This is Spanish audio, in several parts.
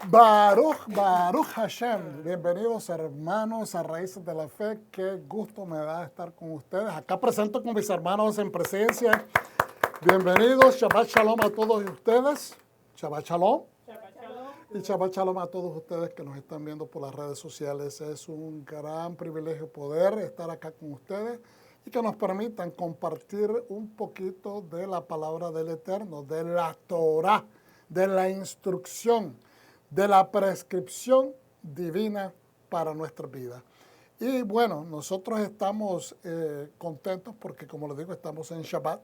Baruch Hashem. Bienvenidos hermanos a Raíces de la Fe. Qué gusto me da estar con ustedes. Acá presento con mis hermanos en presencia. Bienvenidos. Shabbat Shalom a todos ustedes. Shabbat Shalom. Y Shabbat Shalom a todos ustedes que nos están viendo por las redes sociales. Es un gran privilegio poder estar acá con ustedes y que nos permitan compartir un poquito de la palabra del Eterno, de la Torah, de la instrucción, de la prescripción divina para nuestra vida. Y bueno, nosotros estamos contentos porque, como les digo, estamos en Shabbat.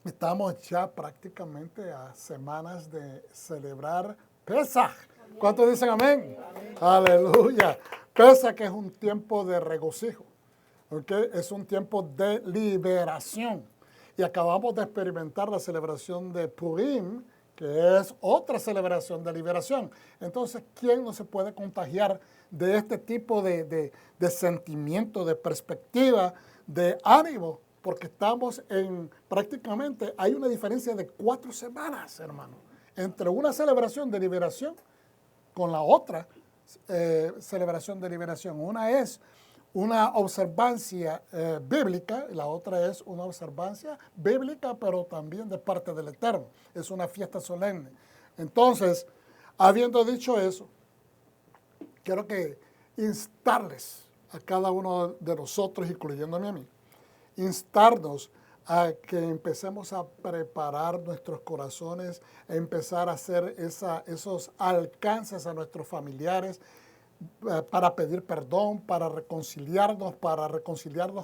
Estamos ya prácticamente a semanas de celebrar Pesaj. ¿Cuántos dicen amén? Amén. Aleluya. Pesaj es un tiempo de regocijo. ¿Okay? Es un tiempo de liberación. Y acabamos de experimentar la celebración de Purim, que es otra celebración de liberación. Entonces, ¿quién no se puede contagiar de este tipo de sentimiento, de perspectiva, de ánimo? Porque estamos prácticamente, hay una diferencia de 4 semanas, hermano, entre una celebración de liberación con la otra celebración de liberación. Una es una observancia bíblica, y la otra es una observancia bíblica, pero también de parte del Eterno. Es una fiesta solemne. Entonces, habiendo dicho eso, quiero que instarles a cada uno de nosotros, incluyéndome a mí, instarnos a que empecemos a preparar nuestros corazones, a empezar a hacer esos alcances a nuestros familiares, para pedir perdón, para reconciliarnos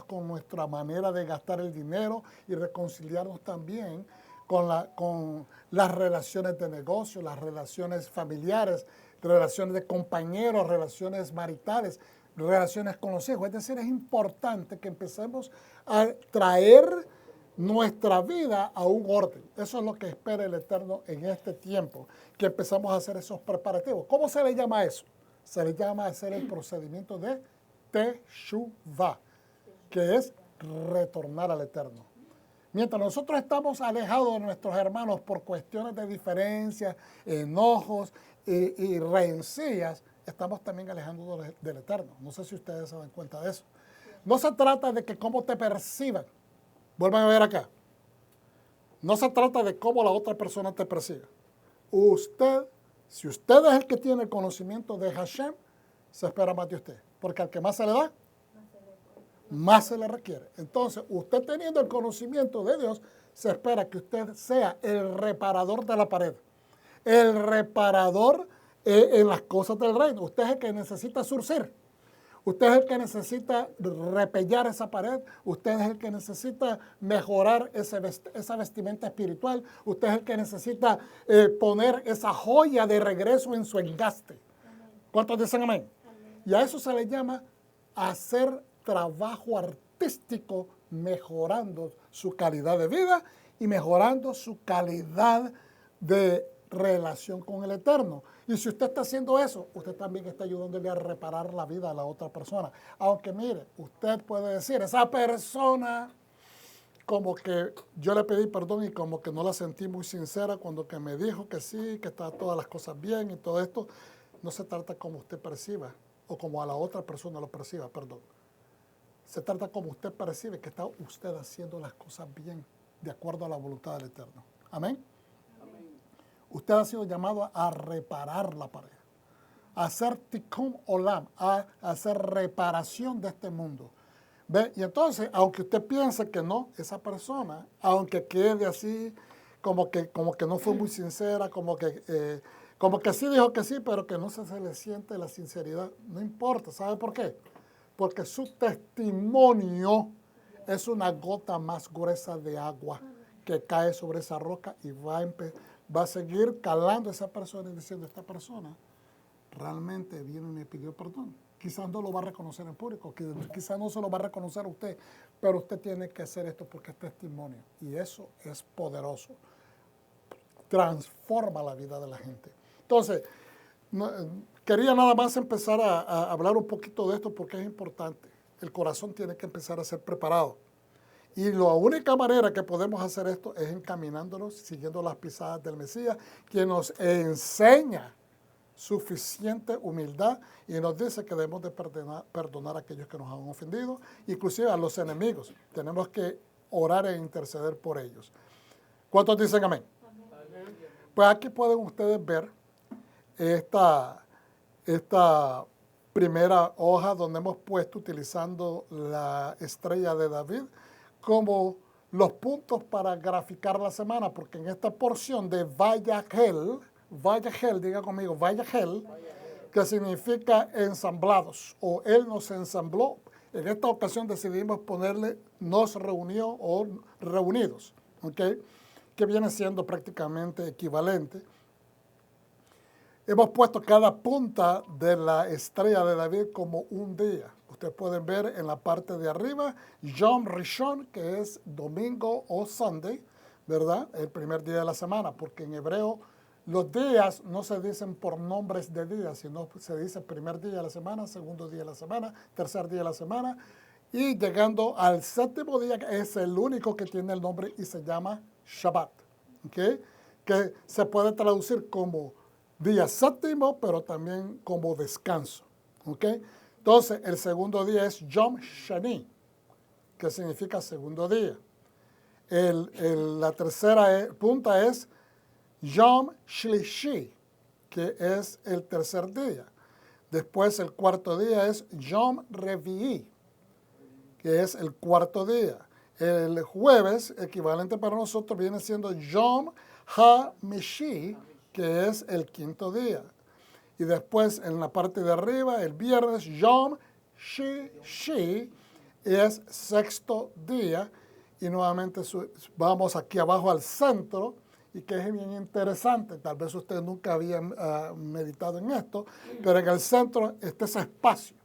con nuestra manera de gastar el dinero y reconciliarnos también con las relaciones de negocio, las relaciones familiares, relaciones de compañeros, relaciones maritales, relaciones con los hijos. Es decir, es importante que empecemos a traer nuestra vida a un orden. Eso es lo que espera el Eterno en este tiempo, que empezamos a hacer esos preparativos. ¿Cómo se le llama eso? Se le llama hacer el procedimiento de Teshuvah, que es retornar al Eterno. Mientras nosotros estamos alejados de nuestros hermanos por cuestiones de diferencias, enojos y rencillas, estamos también alejándonos del Eterno. No sé si ustedes se dan cuenta de eso. No se trata de que cómo te perciban. Vuelvan a ver acá. No se trata de cómo la otra persona te perciba. Si usted es el que tiene el conocimiento de Hashem, se espera más de usted. Porque al que más se le da, más se le requiere. Entonces, usted teniendo el conocimiento de Dios, se espera que usted sea el reparador de la pared. El reparador en las cosas del reino. Usted es el que necesita surcir. Usted es el que necesita repellar esa pared. Usted es el que necesita mejorar esa vestimenta espiritual. Usted es el que necesita poner esa joya de regreso en su engaste. ¿Cuántos dicen amén? Amén. Y a eso se le llama hacer trabajo artístico, mejorando su calidad de vida y mejorando su calidad de relación con el Eterno. Y si usted está haciendo eso, usted también está ayudándole a reparar la vida a la otra persona. Aunque mire, usted puede decir, esa persona como que yo le pedí perdón y como que no la sentí muy sincera cuando que me dijo que sí, que estaban todas las cosas bien y todo esto. No se trata como usted perciba o como a la otra persona lo perciba, perdón. Se trata como usted percibe que está usted haciendo las cosas bien de acuerdo a la voluntad del Eterno. Amén. Usted ha sido llamado a reparar la pared, a hacer tikkun olam, a hacer reparación de este mundo. ¿Ve? Y entonces, aunque usted piense que no, esa persona, aunque quede así, como que no fue muy sincera, como que sí dijo que sí, pero que no se le siente la sinceridad, no importa. ¿Sabe por qué? Porque su testimonio es una gota más gruesa de agua que cae sobre esa roca y va a seguir calando a esa persona y diciendo, esta persona realmente viene y me pidió perdón. Quizás no lo va a reconocer en público, quizás no se lo va a reconocer a usted, pero usted tiene que hacer esto porque es testimonio. Y eso es poderoso. Transforma la vida de la gente. Entonces, quería nada más empezar a hablar un poquito de esto porque es importante. El corazón tiene que empezar a ser preparado. Y la única manera que podemos hacer esto es encaminándonos, siguiendo las pisadas del Mesías, quien nos enseña suficiente humildad y nos dice que debemos de perdonar a aquellos que nos han ofendido, inclusive a los enemigos. Tenemos que orar e interceder por ellos. ¿Cuántos dicen amén? Amén. Pues aquí pueden ustedes ver esta primera hoja donde hemos puesto, utilizando la estrella de David, como los puntos para graficar la semana, porque en esta porción de Vayahel, diga conmigo, Vayahel, que significa ensamblados, o Él nos ensambló. En esta ocasión decidimos ponerle nos reunió o reunidos, ¿ok? Que viene siendo prácticamente equivalente. Hemos puesto cada punta de la estrella de David como un día. Ustedes pueden ver en la parte de arriba, Yom Rishon, que es domingo o Sunday, ¿verdad? El primer día de la semana, porque en hebreo los días no se dicen por nombres de días, sino se dice primer día de la semana, segundo día de la semana, tercer día de la semana, y llegando al séptimo día, que es el único que tiene el nombre y se llama Shabbat, ¿ok? Que se puede traducir como día séptimo, pero también como descanso, ¿ok? Entonces, el segundo día es Yom Shani, que significa segundo día. La tercera punta es Yom Shlishi, que es el tercer día. Después, el cuarto día es Yom Revi'i, que es el cuarto día. El jueves, equivalente para nosotros, viene siendo Yom HaMishi, que es el quinto día. Y después, en la parte de arriba, el viernes, Yom Shishi, es sexto día. Y nuevamente vamos aquí abajo al centro, y que es bien interesante. Tal vez usted nunca había meditado en esto, pero en el centro está ese espacio.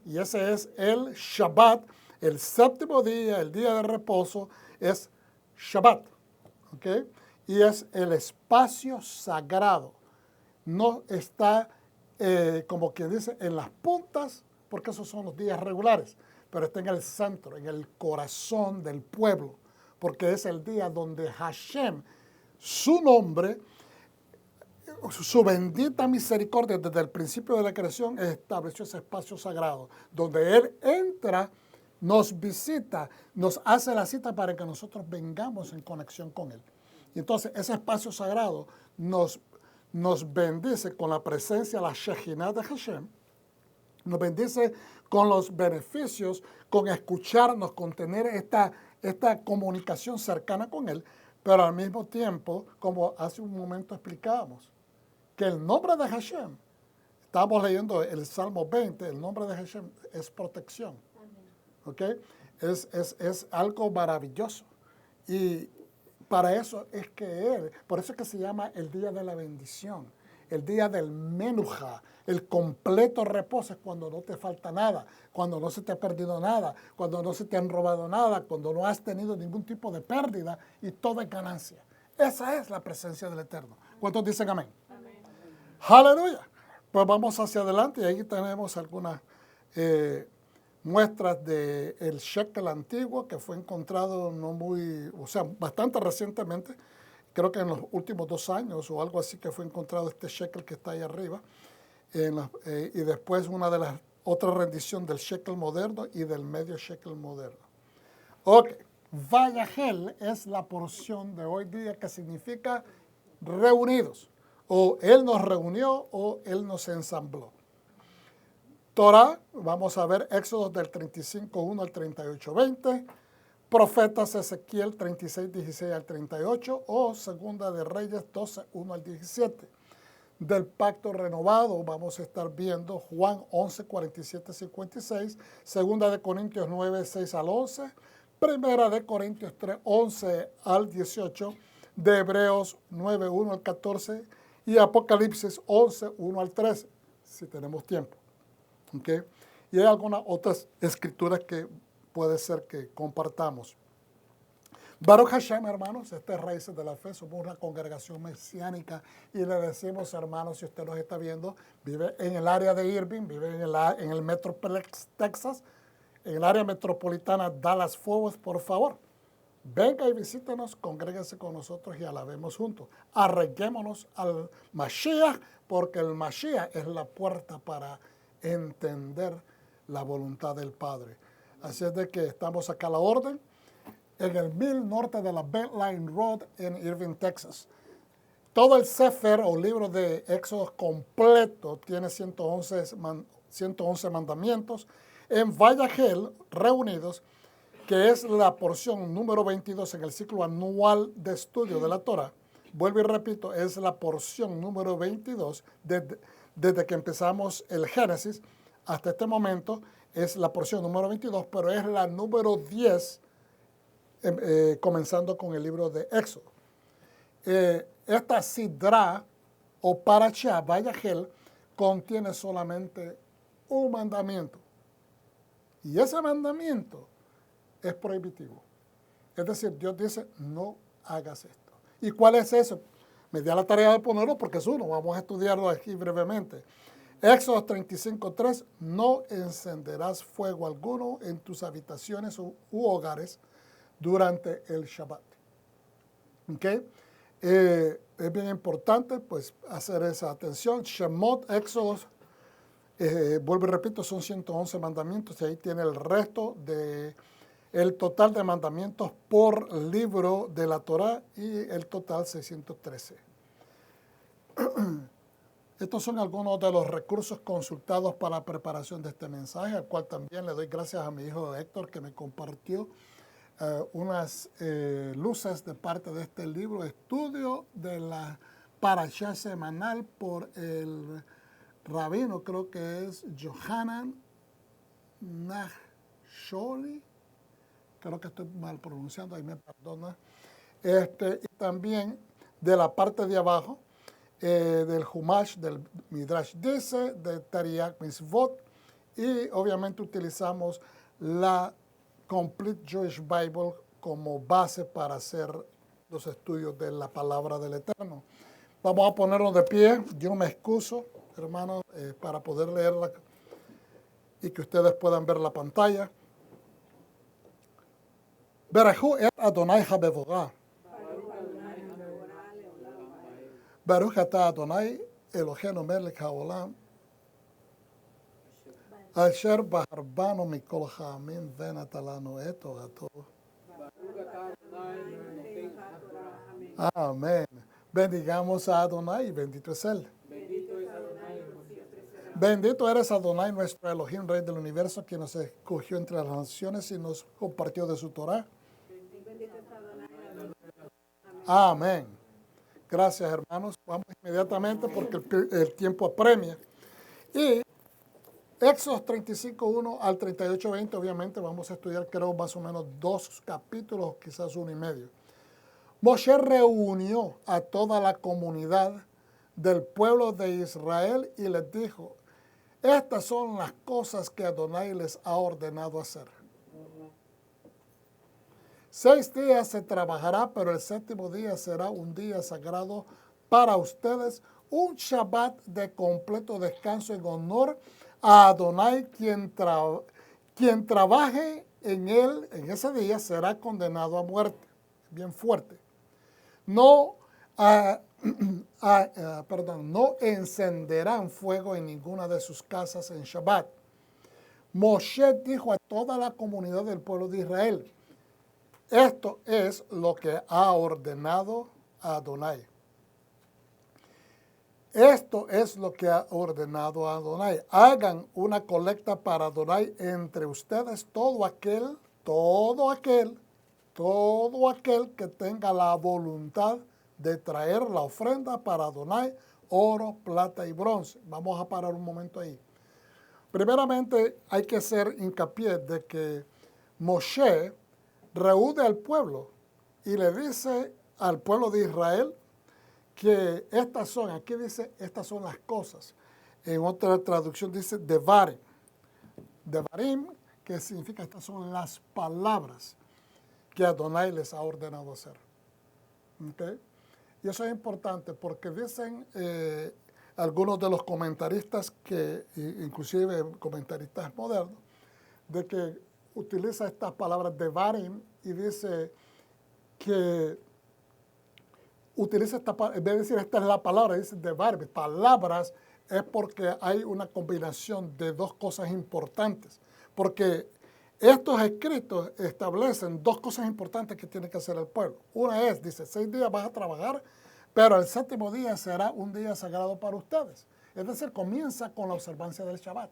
Y ese es el Shabbat. El séptimo día, el día de reposo, es Shabbat. ¿Ok? Y es el espacio sagrado. No está, como quien dice, en las puntas, porque esos son los días regulares, pero está en el centro, en el corazón del pueblo, porque es el día donde Hashem, su nombre, su bendita misericordia desde el principio de la creación, estableció ese espacio sagrado, donde Él entra, nos visita, nos hace la cita para que nosotros vengamos en conexión con Él. Y entonces ese espacio sagrado nos bendice con la presencia, la Shejinah de Hashem, nos bendice con los beneficios, con escucharnos, con tener esta comunicación cercana con Él, pero al mismo tiempo, como hace un momento explicábamos, que el nombre de Hashem, estábamos leyendo el Salmo 20, el nombre de Hashem es protección. ¿Ok? Es algo maravilloso. Y para eso es que Él, por eso es que se llama el día de la bendición, el día del menuja, el completo reposo es cuando no te falta nada, cuando no se te ha perdido nada, cuando no se te han robado nada, cuando no has tenido ningún tipo de pérdida y todo es ganancia. Esa es la presencia del Eterno. ¿Cuántos dicen amén? Amén. Aleluya. Pues vamos hacia adelante y ahí tenemos algunas muestras del shekel antiguo que fue encontrado bastante recientemente, creo que en los últimos 2 años o algo así, que fue encontrado este shekel que está ahí arriba, y después una de las otra rendición del shekel moderno y del medio shekel moderno. Ok, Vayahel es la porción de hoy día que significa reunidos, o Él nos reunió o Él nos ensambló. Torah, vamos a ver Éxodo del 35:1 al 38:20, Profetas Ezequiel 36:16 al 38 o Segunda de Reyes 12:1 al 17. Del pacto renovado vamos a estar viendo Juan 11:47-56, Segunda de Corintios 9:6 al 11, Primera de Corintios 3:11 al 18, de Hebreos 9:1 al 14 y Apocalipsis 11:1 al 13, si tenemos tiempo. ¿Okay? Y hay algunas otras escrituras que puede ser que compartamos. Baruch Hashem, hermanos, Raíces de la Fe, somos una congregación mesiánica y le decimos, hermanos, si usted nos está viendo, vive en el área de Irving, vive en el Metroplex, Texas, en el área metropolitana Dallas-Fort Worth, por favor, venga y visítenos, congréguese con nosotros y alabemos juntos. Arreguémonos al Mashiach, porque el Mashiach es la puerta para entender la voluntad del Padre. Así es de que estamos acá a la orden, en el 1000 norte de la Beltline Road en Irving, Texas. Todo el Sefer o libro de Éxodo completo tiene 111 mandamientos en Vallagel reunidos, que es la porción número 22 en el ciclo anual de estudio de la Torah. Vuelvo y repito, es la porción número 22 desde que empezamos el Génesis hasta este momento. Es la porción número 22, pero es la número 10 comenzando con el libro de Éxodo. Esta sidra o parashá, Vallagel, contiene solamente un mandamiento. Y ese mandamiento es prohibitivo. Es decir, Dios dice, no hagas esto. ¿Y cuál es eso? Me di a la tarea de ponerlo porque es uno. Vamos a estudiarlo aquí brevemente. Éxodo 35:3, no encenderás fuego alguno en tus habitaciones u hogares durante el Shabbat. ¿Okay? Es bien importante pues hacer esa atención. Shemot, Éxodo, vuelvo y repito, son 111 mandamientos y ahí tiene el resto de el total de mandamientos por libro de la Torá y el total 613. Estos son algunos de los recursos consultados para la preparación de este mensaje, al cual también le doy gracias a mi hijo Héctor que me compartió unas luces de parte de este libro, estudio de la parashá semanal por el rabino, creo que es Johanan Nachsholi, creo que estoy mal pronunciando, ahí me perdona. Y también de la parte de abajo, del Humash, del Midrash Dice, de Tariach Mitzvot, y obviamente utilizamos la Complete Jewish Bible como base para hacer los estudios de la palabra del Eterno. Vamos a ponernos de pie. Yo me excuso, hermanos, para poder leerla y que ustedes puedan ver la pantalla. Berajú et Adonai Habevogá. Baruch atah Adonai Eloheinu melech haolam. Asher baharbanu mikol ha'amim venata lanu et torato. Amén. Bendigamos a Adonai, bendito es Él. Bendito eres Adonai, nuestro Elohim, Rey del universo, quien nos escogió entre las naciones y nos compartió de su Torah. Amén. Gracias, hermanos. Vamos inmediatamente porque el tiempo apremia. Y Éxodo 35:1 al 38:20, obviamente vamos a estudiar, creo, más o menos 2 capítulos, quizás 1 y medio. Moshe reunió a toda la comunidad del pueblo de Israel y les dijo, estas son las cosas que Adonai les ha ordenado hacer. 6 días se trabajará, pero el 7º día será un día sagrado para ustedes, un Shabbat de completo descanso en honor a Adonai, quien trabaje en él en ese día será condenado a muerte. Bien fuerte. No encenderán fuego en ninguna de sus casas en Shabbat. Moshe dijo a toda la comunidad del pueblo de Israel, esto es lo que ha ordenado Adonai. Esto es lo que ha ordenado Adonai. Hagan una colecta para Adonai entre ustedes, todo aquel que tenga la voluntad de traer la ofrenda para Adonai, oro, plata y bronce. Vamos a parar un momento ahí. Primeramente hay que hacer hincapié de que Moshe reúne al pueblo y le dice al pueblo de Israel que aquí dice, estas son las cosas. En otra traducción dice Devarim. Devarim, que significa estas son las palabras que Adonai les ha ordenado hacer. ¿Okay? Y eso es importante porque dicen algunos de los comentaristas, inclusive comentaristas modernos, de que utiliza estas palabras Devarim y dice que utiliza en vez de decir esta es la palabra, dice de verbos, palabras, es porque hay una combinación de dos cosas importantes. Porque estos escritos establecen dos cosas importantes que tiene que hacer el pueblo. Una es, dice, 6 días vas a trabajar, pero el 7º día será un día sagrado para ustedes. Es decir, comienza con la observancia del Shabbat.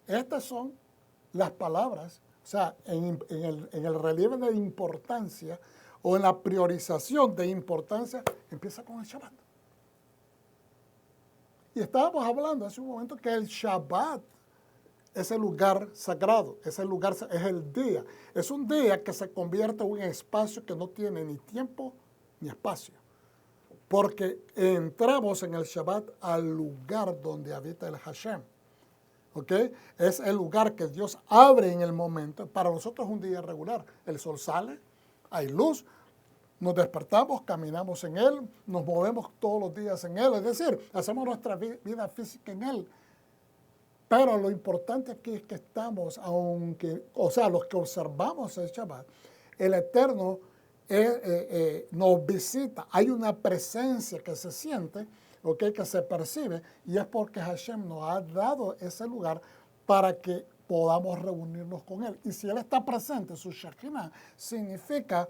Estas son las palabras, o sea, en el relieve de importancia o en la priorización de importancia, empieza con el Shabbat. Y estábamos hablando hace un momento que el Shabbat es el lugar sagrado, es el día. Es un día que se convierte en un espacio que no tiene ni tiempo ni espacio. Porque entramos en el Shabbat al lugar donde habita el Hashem. ¿Ok? Es el lugar que Dios abre en el momento. Para nosotros es un día regular. El sol sale, hay luz, nos despertamos, caminamos en él, nos movemos todos los días en él. Es decir, hacemos nuestra vida física en él. Pero lo importante aquí es que estamos, los que observamos el Shabbat, el Eterno nos visita. Hay una presencia que se siente, ¿okay? Que se percibe, y es porque Hashem nos ha dado ese lugar para que podamos reunirnos con Él. Y si Él está presente, su Shekinah, significa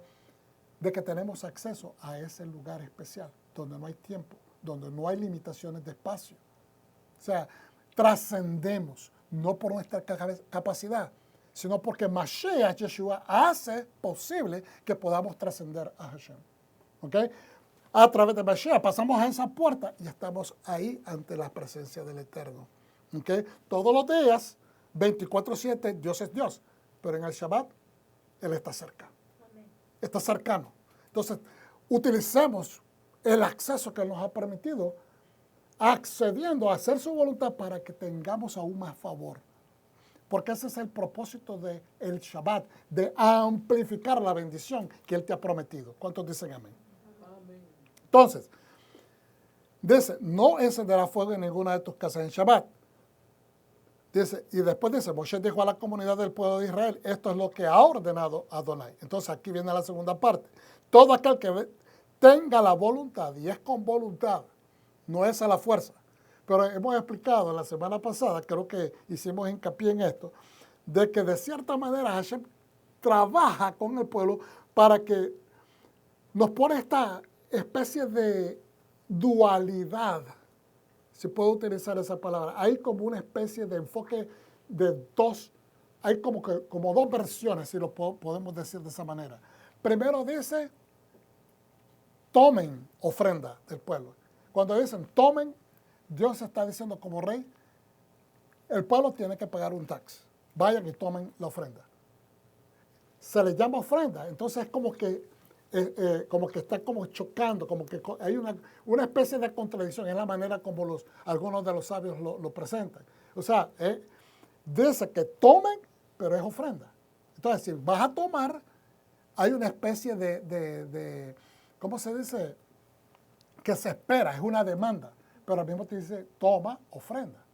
de que tenemos acceso a ese lugar especial, donde no hay tiempo, donde no hay limitaciones de espacio. O sea, trascendemos, no por nuestra capacidad, sino porque Mashiach, Yeshua, hace posible que podamos trascender a Hashem. ¿Ok? A través de Mashiach pasamos a esa puerta y estamos ahí ante la presencia del Eterno. ¿Ok? Todos los días, 24/7, Dios es Dios, pero en el Shabbat, Él está cerca. Amén. Está cercano. Entonces, utilicemos el acceso que Él nos ha permitido, accediendo a hacer su voluntad para que tengamos aún más favor. Porque ese es el propósito del Shabbat, de amplificar la bendición que Él te ha prometido. ¿Cuántos dicen amén? Amén. Entonces, dice, no encenderá fuego en ninguna de tus casas en Shabbat. Dice, y después dice, Moshe dijo a la comunidad del pueblo de Israel, esto es lo que ha ordenado Adonai. Entonces aquí viene la segunda parte. Todo aquel que tenga la voluntad, y es con voluntad, no es a la fuerza. Pero hemos explicado la semana pasada, creo que hicimos hincapié en esto, de que de cierta manera Hashem trabaja con el pueblo para que nos pone esta especie de dualidad, si puedo utilizar esa palabra. Hay como una especie de enfoque de dos, hay como dos versiones, si lo podemos decir de esa manera. Primero dice, tomen ofrenda del pueblo. Cuando dicen tomen, Dios está diciendo como rey, el pueblo tiene que pagar un tax. Vayan y tomen la ofrenda. Se le llama ofrenda, entonces es como que está como chocando, como que hay una especie de contradicción, es la manera como algunos de los sabios lo presentan. O sea, dice que tomen, pero es ofrenda. Entonces, si vas a tomar, hay una especie de ¿cómo se dice? Que se espera, es una demanda. Pero al mismo tiempo dice, toma ofrenda.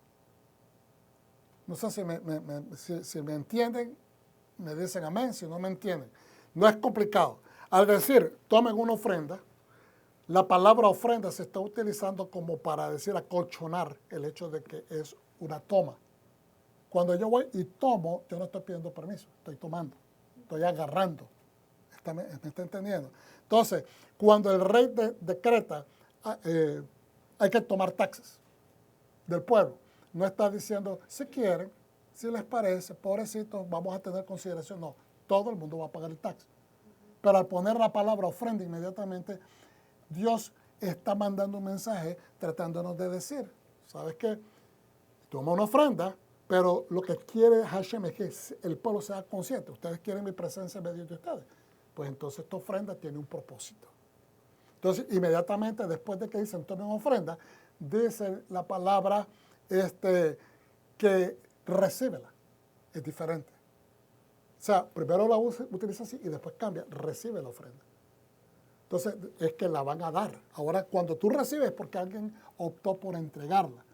No sé si me entienden, me dicen amén, si no me entienden. No es complicado. Al decir, tomen una ofrenda, la palabra ofrenda se está utilizando como para decir acolchonar el hecho de que es una toma. Cuando yo voy y tomo, yo no estoy pidiendo permiso, estoy tomando, estoy agarrando. ¿Me está entendiendo? Entonces, cuando el rey decreta, hay que tomar taxes del pueblo. No está diciendo, si quieren, si les parece, pobrecitos, vamos a tener consideración. No, todo el mundo va a pagar el tax. Pero al poner la palabra ofrenda inmediatamente, Dios está mandando un mensaje tratándonos de decir, ¿sabes qué? Toma una ofrenda, pero lo que quiere Hashem es que el pueblo sea consciente. Ustedes quieren mi presencia en medio de ustedes. Pues entonces esta ofrenda tiene un propósito. Entonces, inmediatamente después de que dicen tomen ofrenda, dice la palabra que recíbela. Es diferente. O sea, primero la utiliza así y después cambia, recibe la ofrenda. Entonces, es que la van a dar. Ahora, cuando tú recibes es porque alguien optó por entregarla.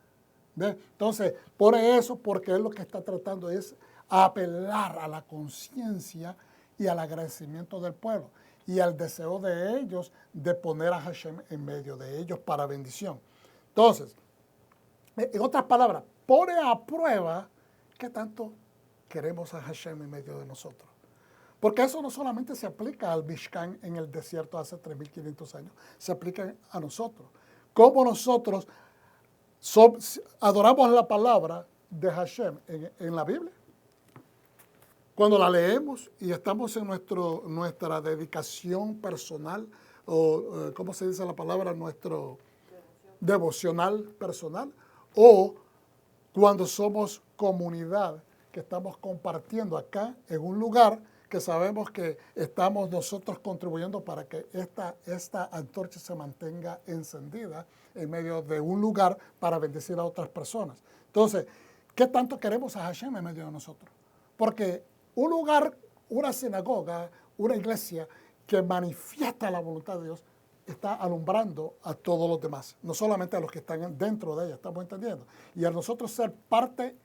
¿Ves? Entonces, por eso, porque él lo que está tratando es apelar a la conciencia y al agradecimiento del pueblo y al deseo de ellos de poner a Hashem en medio de ellos para bendición. Entonces, en otras palabras, pone a prueba qué tanto queremos a Hashem en medio de nosotros. Porque eso no solamente se aplica al Mishkan en el desierto hace 3.500 años, se aplica a nosotros. Cómo nosotros adoramos la palabra de Hashem en la Biblia. Cuando la leemos y estamos en nuestra dedicación personal, o ¿cómo se dice la palabra? Nuestro devocional personal, o cuando somos comunidad, que estamos compartiendo acá en un lugar que sabemos que estamos nosotros contribuyendo para que esta antorcha se mantenga encendida en medio de un lugar para bendecir a otras personas. Entonces, ¿qué tanto queremos a Hashem en medio de nosotros? Porque un lugar, una sinagoga, una iglesia que manifiesta la voluntad de Dios está alumbrando a todos los demás, no solamente a los que están dentro de ella, ¿estamos entendiendo? Y a nosotros ser parte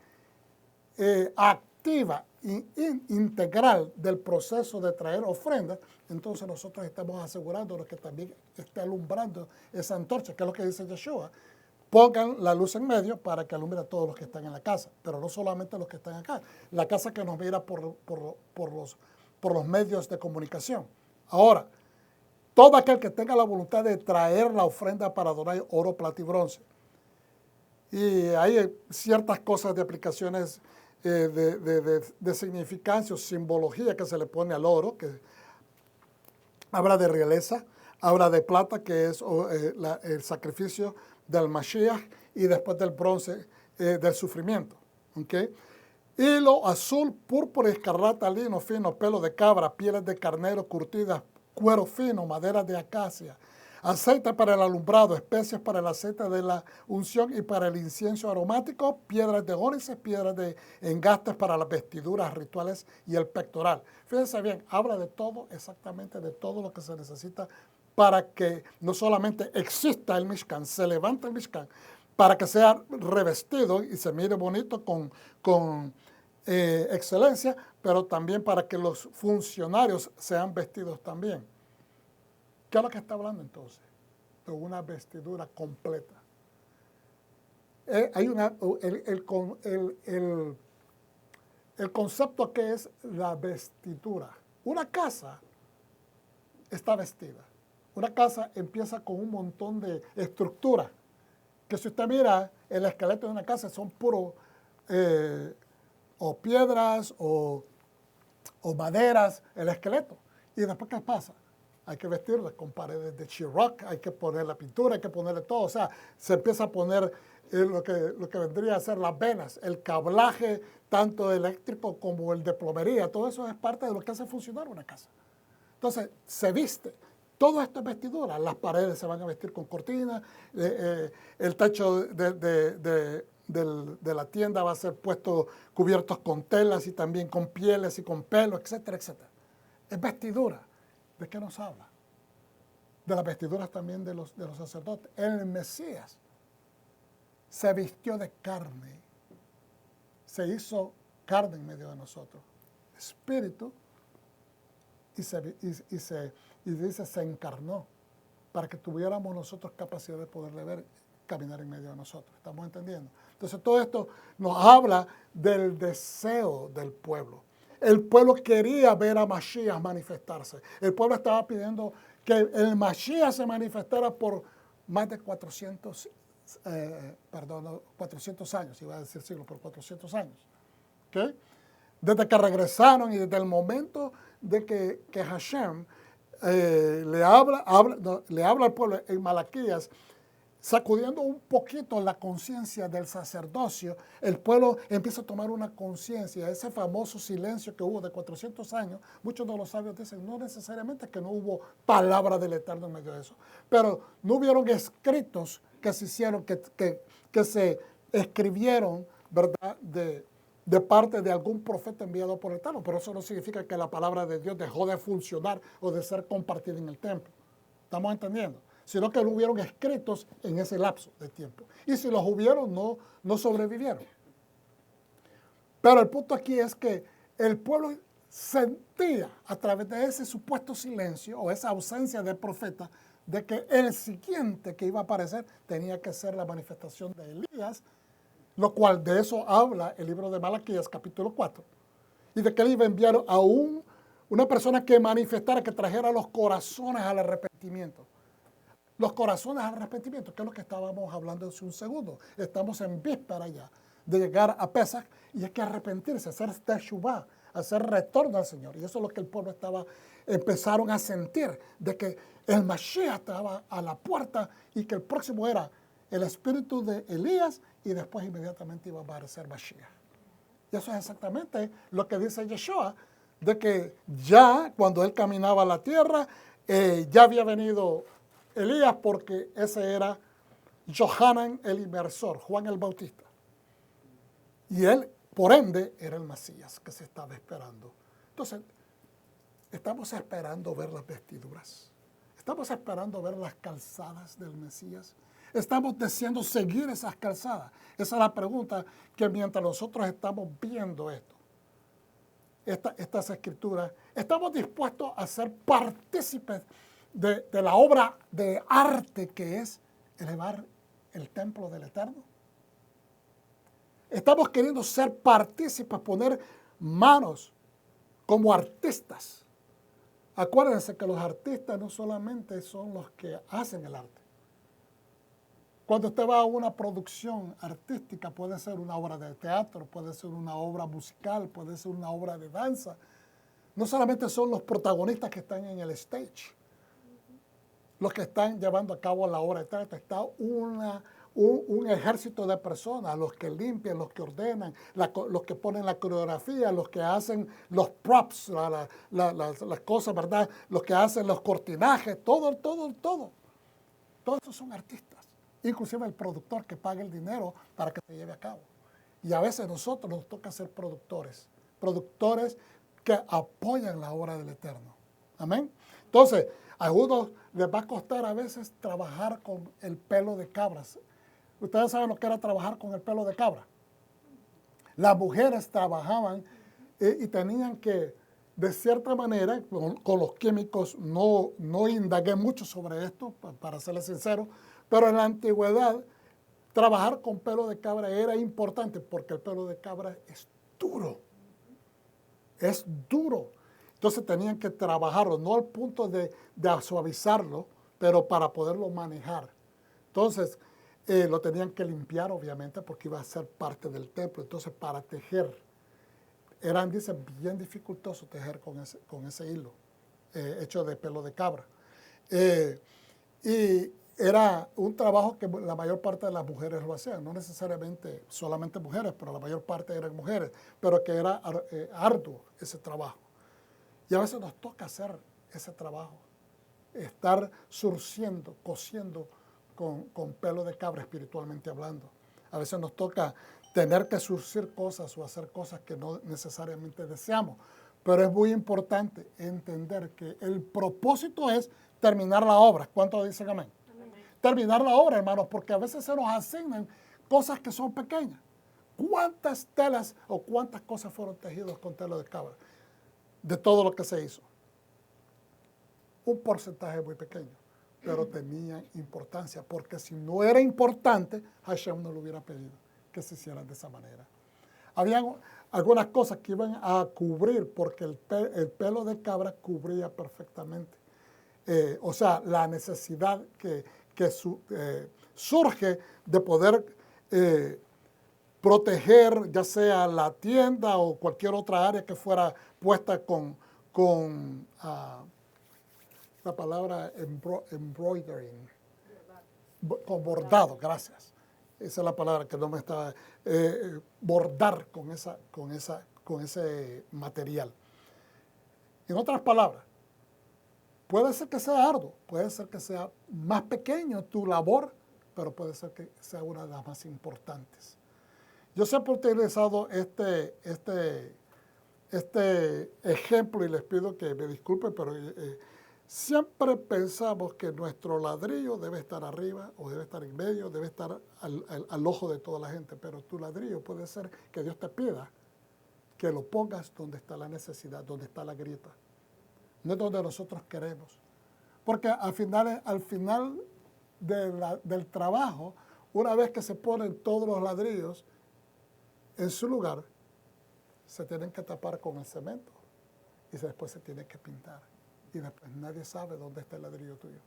activa e integral del proceso de traer ofrendas, entonces nosotros estamos asegurándonos que también esté alumbrando esa antorcha, que es lo que dice Yeshua. Pongan la luz en medio para que alumbre a todos los que están en la casa, pero no solamente los que están acá, la casa que nos mira por los medios de comunicación. Ahora, todo aquel que tenga la voluntad de traer la ofrenda para adorar oro, plata y bronce. Y hay ciertas cosas de aplicaciones de significancia o simbología que se le pone al oro, que habla de realeza, habla de plata, que es el sacrificio del Mashiach, y después del bronce, del sufrimiento. ¿Okay? Hilo azul, púrpura, escarlata, lino fino, pelo de cabra, pieles de carnero curtidas, cuero fino, madera de acacia, aceite para el alumbrado, especias para el aceite de la unción y para el incienso aromático, piedras de ónice, piedras de engastes para las vestiduras rituales y el pectoral. Fíjense bien, habla de todo, exactamente de todo lo que se necesita para que no solamente exista el Mishkan, se levante el Mishkan, para que sea revestido y se mire bonito con excelencia, pero también para que los funcionarios sean vestidos también. ¿Qué es lo que está hablando entonces? De una vestidura completa. Hay el concepto que es la vestidura. Una casa está vestida. Una casa empieza con un montón de estructura, que si usted mira el esqueleto de una casa son puros o piedras o maderas, el esqueleto. ¿Y después qué pasa? Hay que vestirla con paredes de sheetrock, hay que poner la pintura, hay que ponerle todo. O sea, se empieza a poner lo que vendría a ser las venas, el cablaje, tanto eléctrico como el de plomería. Todo eso es parte de lo que hace funcionar una casa. Entonces, se viste. Todo esto es vestidura. Las paredes se van a vestir con cortinas, el techo de la tienda va a ser puesto cubiertos con telas y también con pieles y con pelo, etcétera, etcétera. Es vestidura. ¿De qué nos habla? De las vestiduras también de los sacerdotes. El Mesías se vistió de carne, se hizo carne en medio de nosotros, espíritu, y dice se encarnó para que tuviéramos nosotros capacidad de poderle ver caminar en medio de nosotros. ¿Estamos entendiendo? Entonces todo esto nos habla del deseo del pueblo. El pueblo quería ver a Mashiach manifestarse. El pueblo estaba pidiendo que el Mashiach se manifestara por más de 400 años, iba a decir siglos, por 400 años. ¿Okay? Desde que regresaron y desde el momento de que Hashem le habla al pueblo en Malaquías, sacudiendo un poquito la conciencia del sacerdocio, el pueblo empieza a tomar una conciencia. Ese famoso silencio que hubo de 400 años, muchos de los sabios dicen, no necesariamente que no hubo palabra del Eterno en medio de eso, pero no hubieron escritos que se hicieron, que se escribieron, ¿verdad?, de parte de algún profeta enviado por el Eterno. Pero eso no significa que la palabra de Dios dejó de funcionar o de ser compartida en el templo. ¿Estamos entendiendo? Sino que no hubieron escritos en ese lapso de tiempo. Y si los hubieron, no sobrevivieron. Pero el punto aquí es que el pueblo sentía a través de ese supuesto silencio o esa ausencia del profeta de que el siguiente que iba a aparecer tenía que ser la manifestación de Elías, lo cual de eso habla el libro de Malaquías capítulo 4, y de que él iba a enviar a una persona que manifestara, que trajera los corazones al arrepentimiento. Los corazones al arrepentimiento, que es lo que estábamos hablando hace un segundo. Estamos en víspera ya de llegar a Pesach y hay que arrepentirse, hacer teshuvah, hacer retorno al Señor. Y eso es lo que el pueblo empezaron a sentir, de que el Mashiach estaba a la puerta y que el próximo era el espíritu de Elías y después inmediatamente iba a aparecer Mashiach. Y eso es exactamente lo que dice Yeshua, de que ya cuando él caminaba a la tierra, ya había venido Elías, porque ese era Yohanan el inmersor, Juan el Bautista. Y él, por ende, era el Mesías que se estaba esperando. Entonces, estamos esperando ver las vestiduras. Estamos esperando ver las calzadas del Mesías. Estamos deseando seguir esas calzadas. Esa es la pregunta que mientras nosotros estamos viendo esto, estas escrituras, estamos dispuestos a ser partícipes de la obra de arte que es elevar el templo del Eterno. Estamos queriendo ser partícipes, poner manos como artistas. Acuérdense que los artistas no solamente son los que hacen el arte. Cuando usted va a una producción artística, puede ser una obra de teatro, puede ser una obra musical, puede ser una obra de danza. No solamente son los protagonistas que están en el stage, los que están llevando a cabo la obra de teatro. Está un ejército de personas, los que limpian, los que ordenan, los que ponen la coreografía, los que hacen los props, las cosas, ¿verdad? Los que hacen los cortinajes, todo. Todos esos son artistas. Inclusive el productor que paga el dinero para que se lleve a cabo. Y a veces nosotros nos toca ser productores que apoyan la obra del Eterno. Amén. Entonces, a algunos les va a costar a veces trabajar con el pelo de cabras. Ustedes saben lo que era trabajar con el pelo de cabra. Las mujeres trabajaban y tenían que, de cierta manera, con los químicos, no indagué mucho sobre esto, para serles sincero, pero en la antigüedad, trabajar con pelo de cabra era importante porque el pelo de cabra es duro. Es duro. Entonces tenían que trabajarlo, no al punto de suavizarlo, pero para poderlo manejar. Entonces, lo tenían que limpiar, obviamente, porque iba a ser parte del templo. Entonces, para tejer, dicen, bien dificultoso tejer con ese hilo hecho de pelo de cabra. Y era un trabajo que la mayor parte de las mujeres lo hacían, no necesariamente solamente mujeres, pero la mayor parte eran mujeres, pero que era arduo ese trabajo. Y a veces nos toca hacer ese trabajo, estar surciendo, cosiendo con pelo de cabra espiritualmente hablando. A veces nos toca tener que surcir cosas o hacer cosas que no necesariamente deseamos. Pero es muy importante entender que el propósito es terminar la obra. ¿Cuántos dicen amén? Terminar la obra, hermanos, porque a veces se nos asignan cosas que son pequeñas. ¿Cuántas telas o cuántas cosas fueron tejidas con tela de cabra? De todo lo que se hizo. Un porcentaje muy pequeño, pero tenía importancia, porque si no era importante, Hashem no lo hubiera pedido que se hiciera de esa manera. Habían algunas cosas que iban a cubrir, porque el pelo de cabra cubría perfectamente. O sea, la necesidad que surge de poder proteger ya sea la tienda o cualquier otra área que fuera puesta con la palabra embroidering, con bordado, gracias. Esa es la palabra que no me estaba, bordar con ese material. En otras palabras, puede ser que sea arduo, puede ser que sea más pequeño tu labor, pero puede ser que sea una de las más importantes. Yo siempre he utilizado este ejemplo y les pido que me disculpen, pero siempre pensamos que nuestro ladrillo debe estar arriba o debe estar en medio, debe estar al ojo de toda la gente, pero tu ladrillo puede ser que Dios te pida que lo pongas donde está la necesidad, donde está la grieta. No es donde nosotros queremos. Porque al final del trabajo, una vez que se ponen todos los ladrillos en su lugar, se tienen que tapar con el cemento y después se tiene que pintar. Y después nadie sabe dónde está el ladrillo tuyo,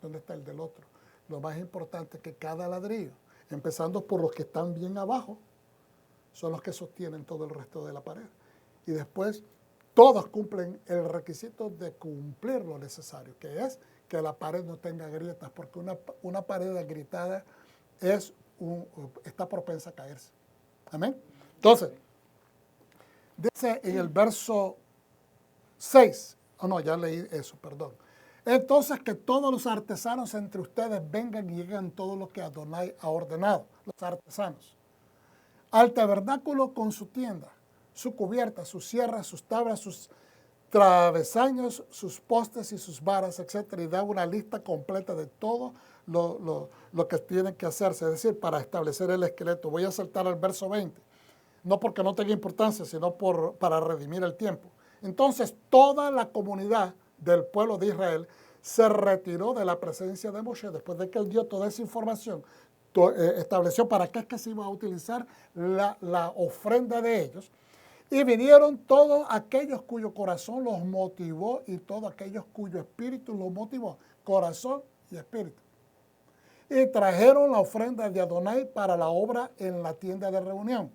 dónde está el del otro. Lo más importante es que cada ladrillo, empezando por los que están bien abajo, son los que sostienen todo el resto de la pared. Y después todos cumplen el requisito de cumplir lo necesario, que es que la pared no tenga grietas, porque una pared agrietada está propensa a caerse. Amén. Entonces, dice en el verso 6, ya leí eso, perdón. Entonces que todos los artesanos entre ustedes vengan y lleguen todo lo que Adonai ha ordenado, los artesanos, al tabernáculo con su tienda, su cubierta, sus sierras, sus tablas, sus travesaños, sus postes y sus varas, etc. Y da una lista completa de todo lo que tienen que hacerse, es decir, para establecer el esqueleto. Voy a saltar al verso 20, no porque no tenga importancia, sino para redimir el tiempo. Entonces, toda la comunidad del pueblo de Israel se retiró de la presencia de Moshe después de que él dio toda esa información, estableció para qué es que se iba a utilizar la ofrenda de ellos, y vinieron todos aquellos cuyo corazón los motivó y todos aquellos cuyo espíritu los motivó, corazón y espíritu. Y trajeron la ofrenda de Adonai para la obra en la tienda de reunión,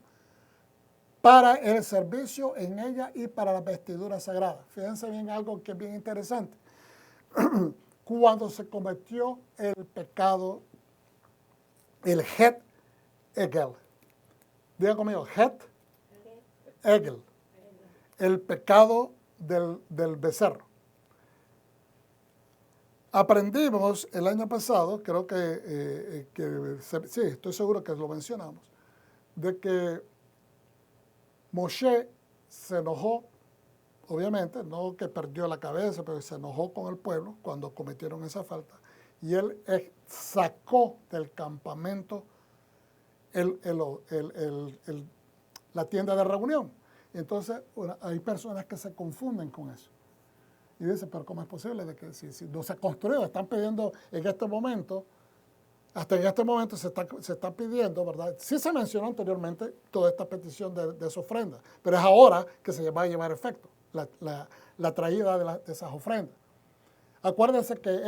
para el servicio en ella y para la vestidura sagrada. Fíjense bien algo que es bien interesante. Cuando se cometió el pecado, el Het Egel. Diga conmigo, Het Egel. El pecado del becerro. Aprendimos el año pasado, creo sí, estoy seguro que lo mencionamos, de que Moshe se enojó, obviamente, no que perdió la cabeza, pero se enojó con el pueblo cuando cometieron esa falta. Y él sacó del campamento la tienda de reunión. Entonces, hay personas que se confunden con eso. Y dicen, pero ¿cómo es posible de que si no se ha construido? Están pidiendo en este momento, hasta en este momento se está pidiendo, ¿verdad? Sí se mencionó anteriormente toda esta petición de esa ofrenda, pero es ahora que se va a llevar efecto la traída de esas ofrendas. Acuérdense que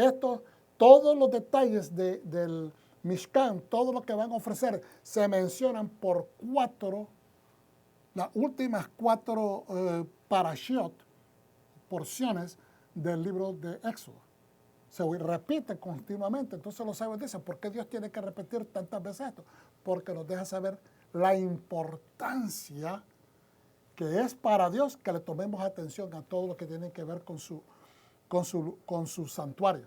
todos los detalles del Mishkan, todo lo que van a ofrecer, se mencionan por las últimas 4 parashiot, porciones del libro de Éxodo. Se repite continuamente. Entonces los sabios dicen, ¿por qué Dios tiene que repetir tantas veces esto? Porque nos deja saber la importancia que es para Dios que le tomemos atención a todo lo que tiene que ver con su santuario.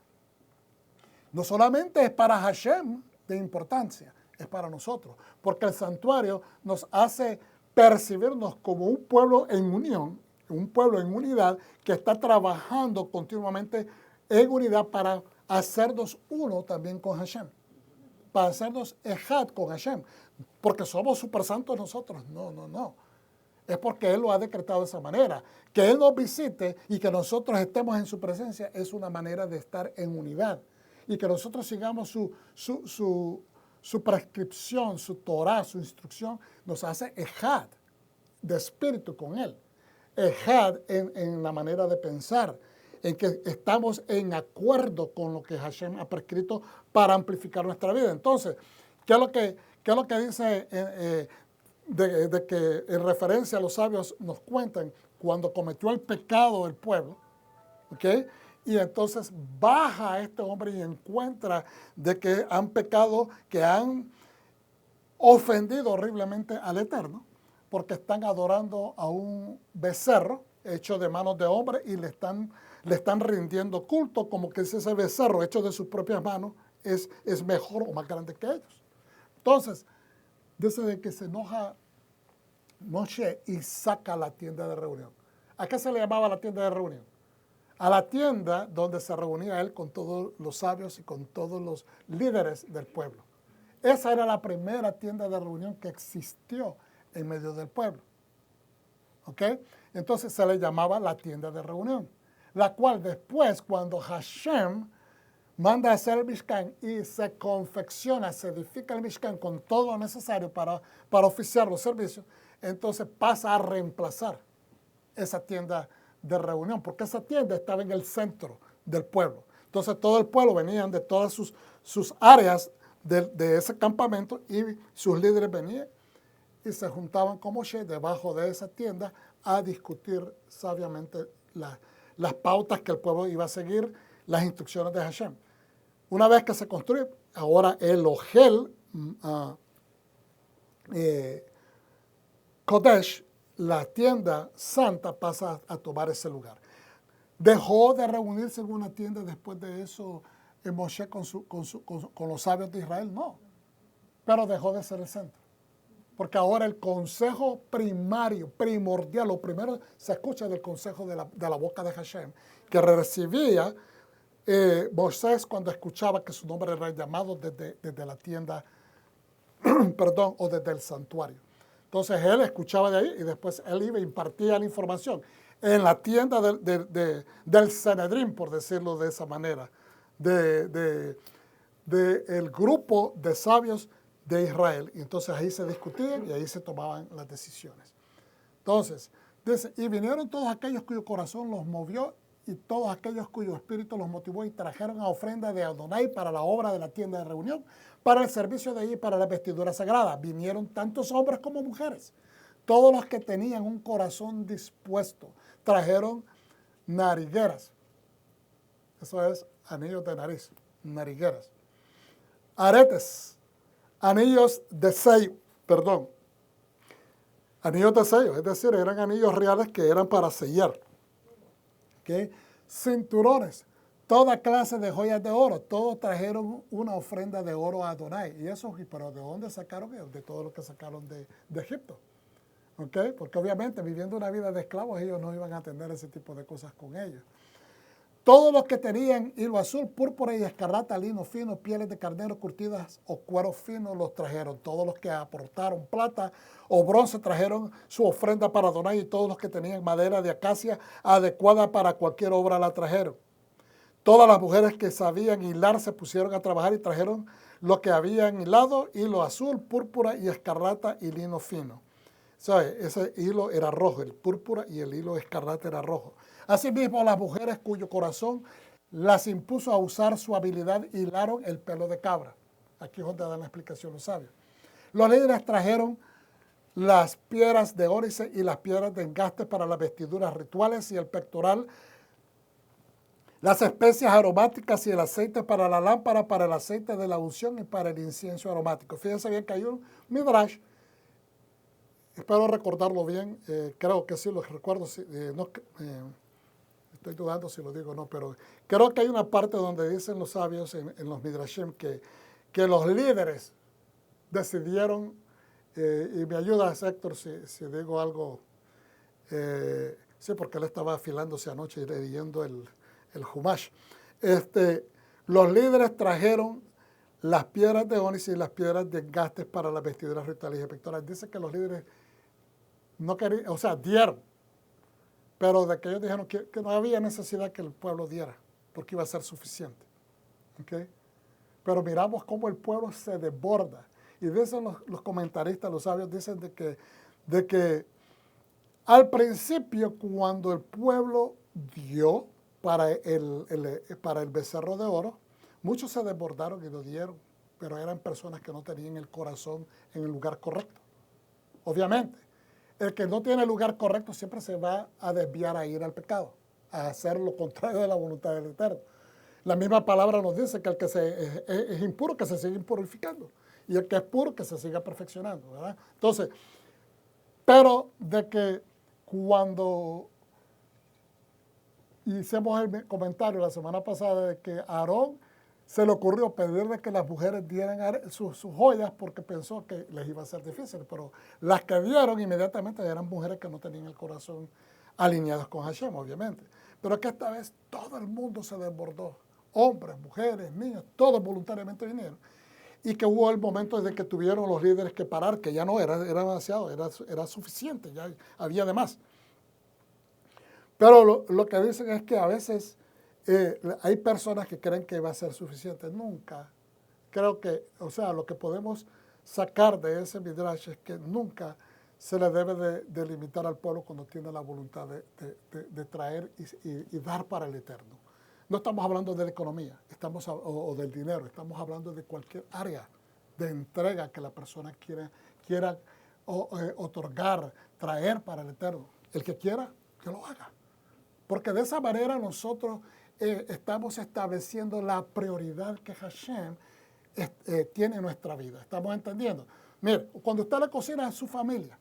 No solamente es para Hashem de importancia, es para nosotros, porque el santuario nos hace percibirnos como un pueblo en unión, un pueblo en unidad que está trabajando continuamente en unidad para hacernos uno también con Hashem, para hacernos ejad con Hashem, porque somos super santos nosotros. No. Es porque Él lo ha decretado de esa manera. Que Él nos visite y que nosotros estemos en su presencia es una manera de estar en unidad. Y que nosotros sigamos su prescripción, su Torah, su instrucción, nos hace ejad de espíritu con Él. Ejad en la manera de pensar, en que estamos en acuerdo con lo que Hashem ha prescrito para amplificar nuestra vida. Entonces, ¿qué es lo que dice de que en referencia a los sabios nos cuentan cuando cometió el pecado el pueblo? ¿Okay? Y entonces baja este hombre y encuentra de que han pecado, que han ofendido horriblemente al Eterno, porque están adorando a un becerro hecho de manos de hombre y le están rindiendo culto, como que ese becerro hecho de sus propias manos es mejor o más grande que ellos. Entonces, desde que se enoja Moshe y saca la tienda de reunión. ¿A qué se le llamaba la tienda de reunión? A la tienda donde se reunía él con todos los sabios y con todos los líderes del pueblo. Esa era la primera tienda de reunión que existió en medio del pueblo. ¿ok? Entonces se le llamaba la tienda de reunión, la cual después, cuando Hashem manda a hacer el Mishkan y se confecciona, se edifica el Mishkan con todo lo necesario para oficiar los servicios, entonces pasa a reemplazar esa tienda de reunión, porque esa tienda estaba en el centro del pueblo. Entonces todo el pueblo venían de todas sus áreas de ese campamento y sus líderes venían y se juntaban con Moshe debajo de esa tienda a discutir sabiamente las pautas que el pueblo iba a seguir, las instrucciones de Hashem. Una vez que se construye, ahora el Ohel Kodesh, la tienda santa, pasa a tomar ese lugar. ¿Dejó de reunirse en una tienda después de eso Moshe con los sabios de Israel? No, pero dejó de ser el centro. Porque ahora el consejo primario, primordial, lo primero se escucha del consejo de la boca de Hashem, que recibía Moisés cuando escuchaba que su nombre era llamado desde la tienda, perdón, o desde el santuario. Entonces él escuchaba de ahí y después él iba e impartía la información en la tienda del Sanedrín, por decirlo de esa manera, del grupo de sabios de Israel. Y entonces ahí se discutían y ahí se tomaban las decisiones. Entonces, dice, y vinieron todos aquellos cuyo corazón los movió y todos aquellos cuyo espíritu los motivó y trajeron a ofrenda de Adonai para la obra de la tienda de reunión, para el servicio de allí, para la vestidura sagrada. Vinieron tantos hombres como mujeres. Todos los que tenían un corazón dispuesto trajeron narigueras. Eso es anillos de nariz, narigueras. Aretes, anillos de sello, perdón. Anillos de sello, es decir, eran anillos reales que eran para sellar. ¿Okay? Cinturones, toda clase de joyas de oro, todos trajeron una ofrenda de oro a Adonai. Y eso, pero ¿de dónde sacaron ellos? De todo lo que sacaron de Egipto. ¿Okay? Porque obviamente viviendo una vida de esclavos ellos no iban a tener ese tipo de cosas con ellos. Todos los que tenían hilo azul, púrpura y escarlata, lino fino, pieles de carnero curtidas o cuero fino los trajeron. Todos los que aportaron plata o bronce trajeron su ofrenda para Adonai y todos los que tenían madera de acacia adecuada para cualquier obra la trajeron. Todas las mujeres que sabían hilar se pusieron a trabajar y trajeron lo que habían hilado, hilo azul, púrpura y escarlata y lino fino. ¿Sabe? Ese hilo era rojo, el púrpura y el hilo escarlata era rojo. Asimismo, las mujeres cuyo corazón las impuso a usar su habilidad hilaron el pelo de cabra. Aquí es donde dan la explicación los sabios. Los líderes trajeron las piedras de ónice y las piedras de engaste para las vestiduras rituales y el pectoral, las especias aromáticas y el aceite para la lámpara, para el aceite de la unción y para el incienso aromático. Fíjense bien que hay un midrash. Espero recordarlo bien, creo que sí lo recuerdo, estoy dudando si lo digo o no, pero creo que hay una parte donde dicen los sabios en los Midrashim que los líderes decidieron, y me ayuda Héctor si digo algo, sí, porque él estaba afilándose anoche y leyendo el Humash. Los líderes trajeron las piedras de ónice y las piedras de engastes para las vestiduras rituales y pectorales. Dice que los líderes no querían, o sea, dieron, pero de que ellos dijeron que no había necesidad que el pueblo diera, porque iba a ser suficiente. ¿Okay? Pero miramos cómo el pueblo se desborda. Y dicen los comentaristas, los sabios, dicen de que al principio, cuando el pueblo dio para el becerro de oro, muchos se desbordaron y lo dieron, pero eran personas que no tenían el corazón en el lugar correcto. Obviamente, el que no tiene el lugar correcto siempre se va a desviar a ir al pecado, a hacer lo contrario de la voluntad del Eterno. La misma palabra nos dice que el que es impuro, que se siga impurificando, y el que es puro, que se siga perfeccionando, ¿verdad? Entonces, pero de que cuando hicimos el comentario la semana pasada de que a Aarón se le ocurrió pedirle que las mujeres dieran sus joyas porque pensó que les iba a ser difícil, pero las que dieron inmediatamente eran mujeres que no tenían el corazón alineados con Hashem, obviamente. Pero que esta vez todo el mundo se desbordó, hombres, mujeres, niños, todos voluntariamente vinieron. Y que hubo el momento de que tuvieron los líderes que parar, que ya no era demasiado, era suficiente, ya había de más. Pero lo que dicen es que a veces hay personas que creen que va a ser suficiente. Nunca. Creo que, o sea, lo que podemos sacar de ese midrash es que nunca se le debe de limitar al pueblo cuando tiene la voluntad de traer y dar para el eterno. No estamos hablando de la economía o del dinero, estamos hablando de cualquier área de entrega que la persona quiera otorgar, traer para el eterno. El que quiera, que lo haga. Porque de esa manera nosotros estamos estableciendo la prioridad que Hashem tiene en nuestra vida. ¿Estamos entendiendo? Mire, cuando usted le cocina a su familia,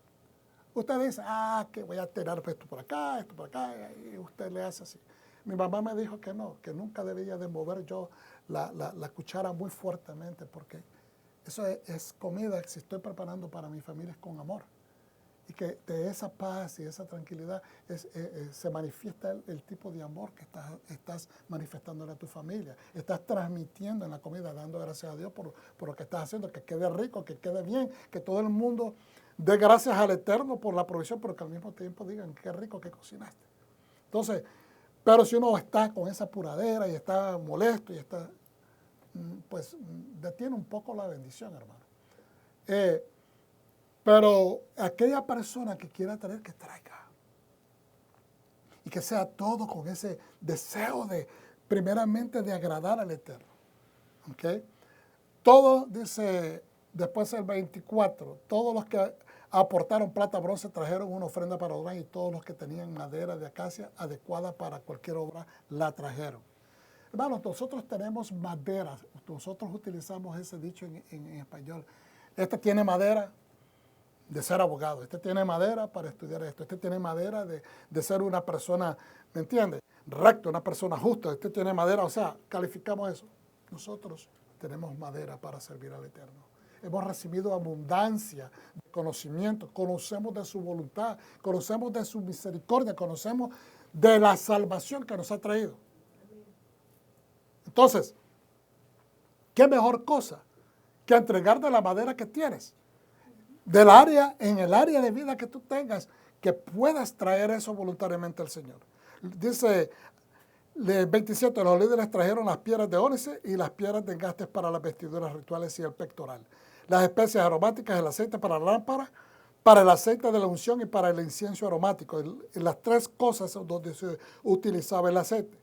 usted dice, que voy a tirar esto por acá, y usted le hace así. Mi mamá me dijo que no, que nunca debía de mover yo la cuchara muy fuertemente, porque eso es comida que si estoy preparando para mi familia es con amor. Y que de esa paz y esa tranquilidad se manifiesta el tipo de amor que estás manifestándole a tu familia. Estás transmitiendo en la comida, dando gracias a Dios por lo que estás haciendo, que quede rico, que quede bien, que todo el mundo dé gracias al Eterno por la provisión, pero que al mismo tiempo digan qué rico que cocinaste. Entonces, pero si uno está con esa apuradera y está molesto y está, pues detiene un poco la bendición, hermano. Pero aquella persona que quiera traer, que traiga. Y que sea todo con ese deseo primeramente, de agradar al Eterno. ¿Okay? Todo, dice, después del 24, todos los que aportaron plata, bronce, trajeron una ofrenda para Adonai, y todos los que tenían madera de acacia adecuada para cualquier obra, la trajeron. Hermanos, nosotros tenemos madera. Nosotros utilizamos ese dicho en español. Este tiene madera de ser abogado, este tiene madera para estudiar esto, este tiene madera de ser una persona, ¿me entiendes? Recto, una persona justa, este tiene madera, o sea, calificamos eso. Nosotros tenemos madera para servir al Eterno. Hemos recibido abundancia de conocimiento, conocemos de su voluntad, conocemos de su misericordia, conocemos de la salvación que nos ha traído. Entonces, ¿qué mejor cosa que entregar de la madera que tienes? En el área de vida que tú tengas, que puedas traer eso voluntariamente al Señor. Dice el 27, los líderes trajeron las piedras de ónice y las piedras de engastes para las vestiduras rituales y el pectoral, las especias aromáticas, el aceite para la lámpara, para el aceite de la unción y para el incienso aromático, las tres cosas donde se utilizaba el aceite.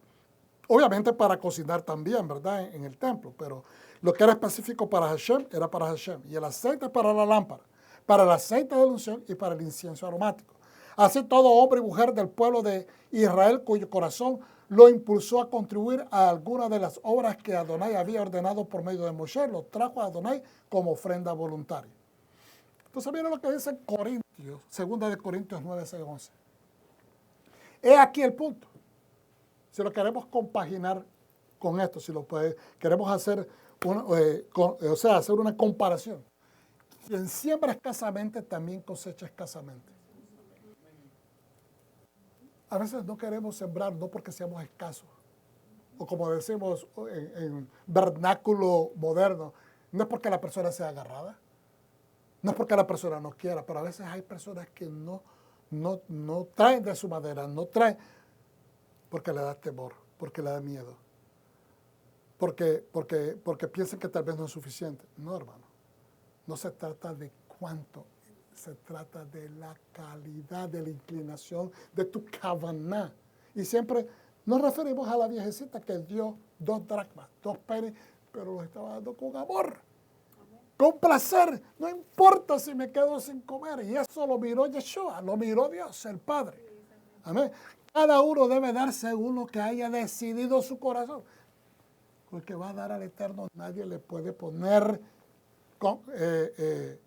Obviamente para cocinar también, ¿verdad? En el templo, pero lo que era específico para Hashem era para Hashem, y el aceite para la lámpara, para el aceite de la unción y para el incienso aromático. Así todo hombre y mujer del pueblo de Israel cuyo corazón lo impulsó a contribuir a alguna de las obras que Adonai había ordenado por medio de Moshe, lo trajo a Adonai como ofrenda voluntaria. Entonces miren lo que dice Corintios, 2 Corintios 9, 6, 11. He aquí el punto. Si lo queremos compaginar con esto, queremos hacer hacer una comparación. Quien siembra escasamente también cosecha escasamente. A veces no queremos sembrar no porque seamos escasos, o como decimos en vernáculo moderno, no es porque la persona sea agarrada, no es porque la persona no quiera, pero a veces hay personas que no traen de su madera, no traen porque le da temor, porque le da miedo, porque piensan que tal vez no es suficiente. No, hermano, no se trata de cuánto, se trata de la calidad, de la inclinación, de tu kavaná. Y siempre nos referimos a la viejecita que dio 2 dracmas, 2 penny, pero lo estaba dando con amor, con placer. No importa si me quedo sin comer. Y eso lo miró Yeshua, lo miró Dios, el Padre. Amén. Cada uno debe dar según lo que haya decidido su corazón. Porque va a dar al Eterno, nadie le puede poner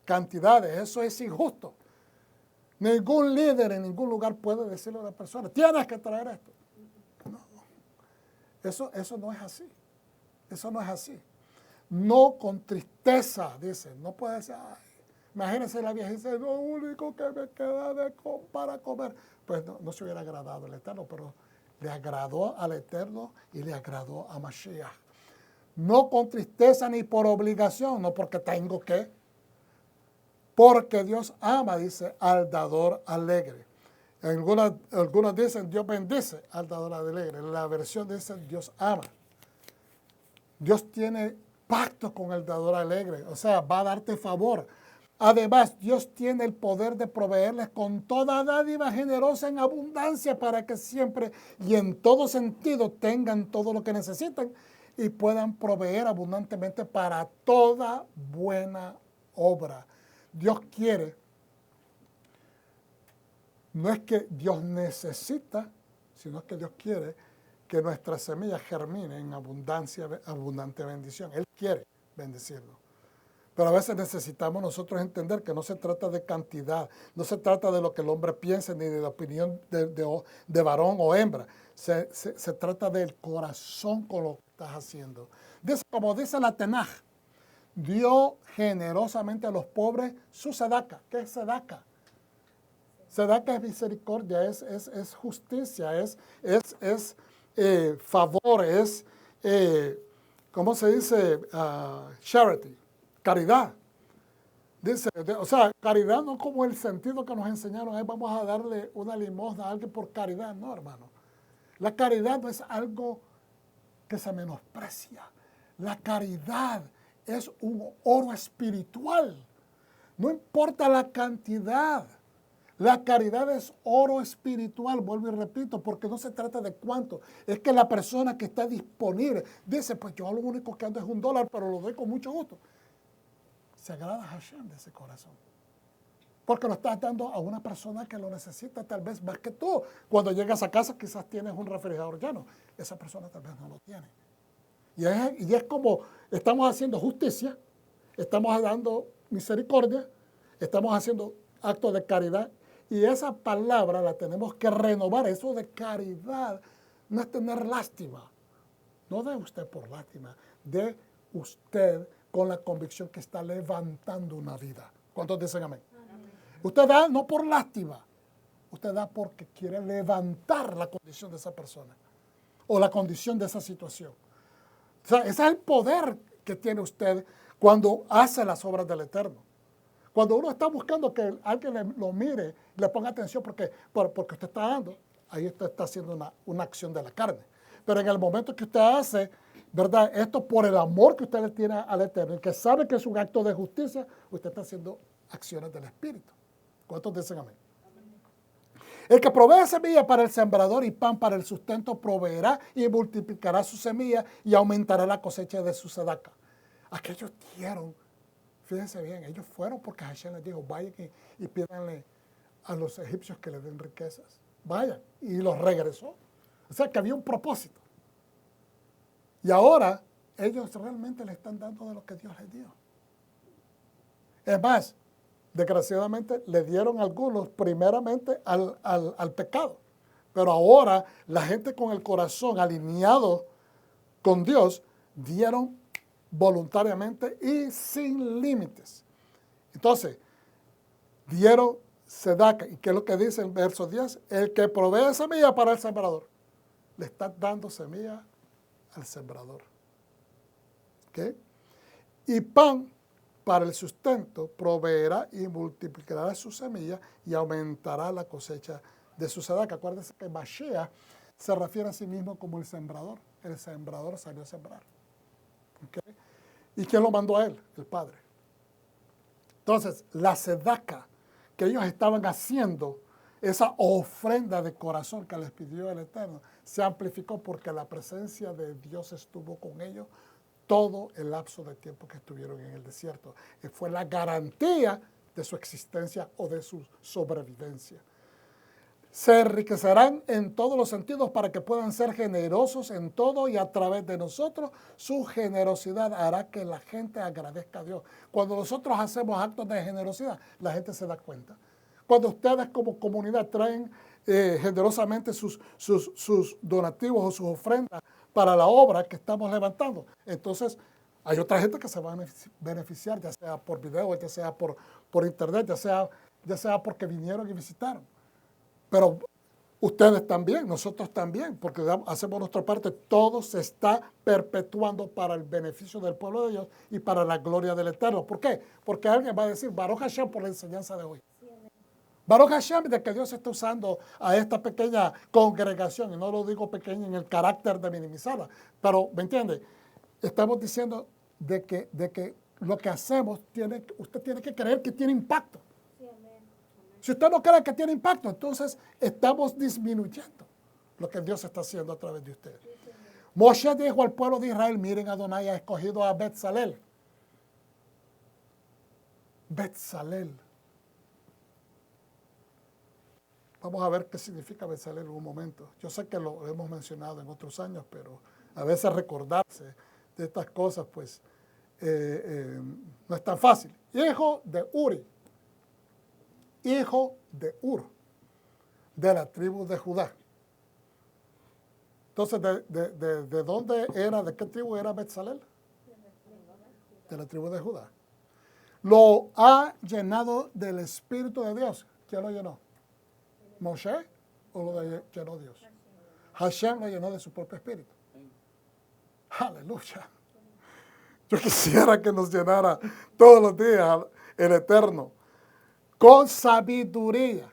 cantidades. Eso es injusto. Ningún líder en ningún lugar puede decirle a la persona, tienes que traer esto. No. Eso no es así. Eso no es así. No con tristeza, dice. No puede ser, imagínense la vieja dice, lo único que me queda para comer. Pues no se hubiera agradado al Eterno, pero le agradó al Eterno y le agradó a Mashiach. No con tristeza ni por obligación, no porque tengo que. Porque Dios ama, dice, al dador alegre. Algunos dicen Dios bendice al dador alegre. La versión dice Dios ama. Dios tiene pacto con el dador alegre, o sea, va a darte favor. Además, Dios tiene el poder de proveerles con toda dádiva generosa en abundancia para que siempre y en todo sentido tengan todo lo que necesitan y puedan proveer abundantemente para toda buena obra. Dios quiere, no es que Dios necesita, sino que Dios quiere que nuestras semillas germinen en abundante bendición. Él quiere bendecirnos. Pero a veces necesitamos nosotros entender que no se trata de cantidad, no se trata de lo que el hombre piense, ni de la opinión de varón o hembra. Se trata del corazón con lo que estás haciendo. Como dice la Tenaj, dio generosamente a los pobres su sedaca. ¿Qué es sedaca? Sedaca es misericordia, es justicia, es favor, es, ¿cómo se dice? Charity. Caridad. Dice, o sea, caridad no como el sentido que nos enseñaron, vamos a darle una limosna a alguien por caridad, no, hermano. La caridad no es algo que se menosprecia. La caridad es un oro espiritual. No importa la cantidad. La caridad es oro espiritual, vuelvo y repito, porque no se trata de cuánto. Es que la persona que está disponible dice, pues yo lo único que ando es $1, pero lo doy con mucho gusto. Se agrada a Hashem de ese corazón. Porque lo estás dando a una persona que lo necesita tal vez más que tú. Cuando llegas a casa quizás tienes un refrigerador lleno. Esa persona tal vez no lo tiene. Y es como estamos haciendo justicia, estamos dando misericordia, estamos haciendo actos de caridad. Y esa palabra la tenemos que renovar. Eso de caridad no es tener lástima. No de usted por lástima, de usted con la convicción que está levantando una vida. ¿Cuántos dicen amén? Amén? Usted da no por lástima, usted da porque quiere levantar la condición de esa persona o la condición de esa situación. O sea, ese es el poder que tiene usted cuando hace las obras del Eterno. Cuando uno está buscando que alguien lo mire, le ponga atención porque usted está dando, ahí usted está haciendo una acción de la carne. Pero en el momento que usted hace, ¿verdad? Esto por el amor que usted le tiene al Eterno, y que sabe que es un acto de justicia, usted está haciendo acciones del Espíritu. ¿Cuántos dicen amén? El que provee semilla para el sembrador y pan para el sustento, proveerá y multiplicará su semilla y aumentará la cosecha de su sedaca. Aquellos dieron, fíjense bien, ellos fueron porque Hashem les dijo, vayan y pídanle a los egipcios que les den riquezas. Vayan. Y los regresó. O sea que había un propósito. Y ahora ellos realmente le están dando de lo que Dios les dio. Es más, desgraciadamente le dieron algunos primeramente al pecado. Pero ahora la gente con el corazón alineado con Dios dieron voluntariamente y sin límites. Entonces, dieron sedaca. ¿Y qué es lo que dice el verso 10? El que provee semilla para el sembrador, le está dando semilla al sembrador. ¿Okay? Y pan para el sustento, proveerá y multiplicará su semilla y aumentará la cosecha de su sedaca. Acuérdense que Mashiach se refiere a sí mismo como el sembrador. El sembrador salió a sembrar. ¿Okay? ¿Y quién lo mandó a él? El Padre. Entonces, la sedaca que ellos estaban haciendo, esa ofrenda de corazón que les pidió el Eterno, se amplificó porque la presencia de Dios estuvo con ellos todo el lapso de tiempo que estuvieron en el desierto. Y fue la garantía de su existencia o de su sobrevivencia. Se enriquecerán en todos los sentidos para que puedan ser generosos en todo y a través de nosotros. Su generosidad hará que la gente agradezca a Dios. Cuando nosotros hacemos actos de generosidad, la gente se da cuenta. Cuando ustedes como comunidad traen generosamente sus donativos o sus ofrendas para la obra que estamos levantando, entonces hay otra gente que se va a beneficiar, ya sea por video, ya sea por internet, ya sea porque vinieron y visitaron. Pero ustedes también, nosotros también, porque hacemos nuestra parte, todo se está perpetuando para el beneficio del pueblo de Dios y para la gloria del Eterno. ¿Por qué? Porque alguien va a decir, Baruch Hashem por la enseñanza de hoy. Baruch Hashem, de que Dios está usando a esta pequeña congregación, y no lo digo pequeña en el carácter de minimizarla, pero, ¿me entiende? Estamos diciendo de que lo que hacemos, usted tiene que creer que tiene impacto. Si usted no cree que tiene impacto, entonces estamos disminuyendo lo que Dios está haciendo a través de usted. Moshe dijo al pueblo de Israel, miren, Adonai ha escogido a Betzalel. Betzalel. Vamos a ver qué significa Betzalel en un momento. Yo sé que lo hemos mencionado en otros años, pero a veces recordarse de estas cosas, pues, no es tan fácil. Hijo de Uri. Hijo de Ur, de la tribu de Judá. Entonces, ¿de dónde era, de qué tribu era Betzalel? De la tribu de Judá. Lo ha llenado del Espíritu de Dios. ¿Quién lo llenó? ¿Moshe o lo llenó Dios? Hashem lo llenó de su propio Espíritu. Aleluya. Yo quisiera que nos llenara todos los días el Eterno. Con sabiduría,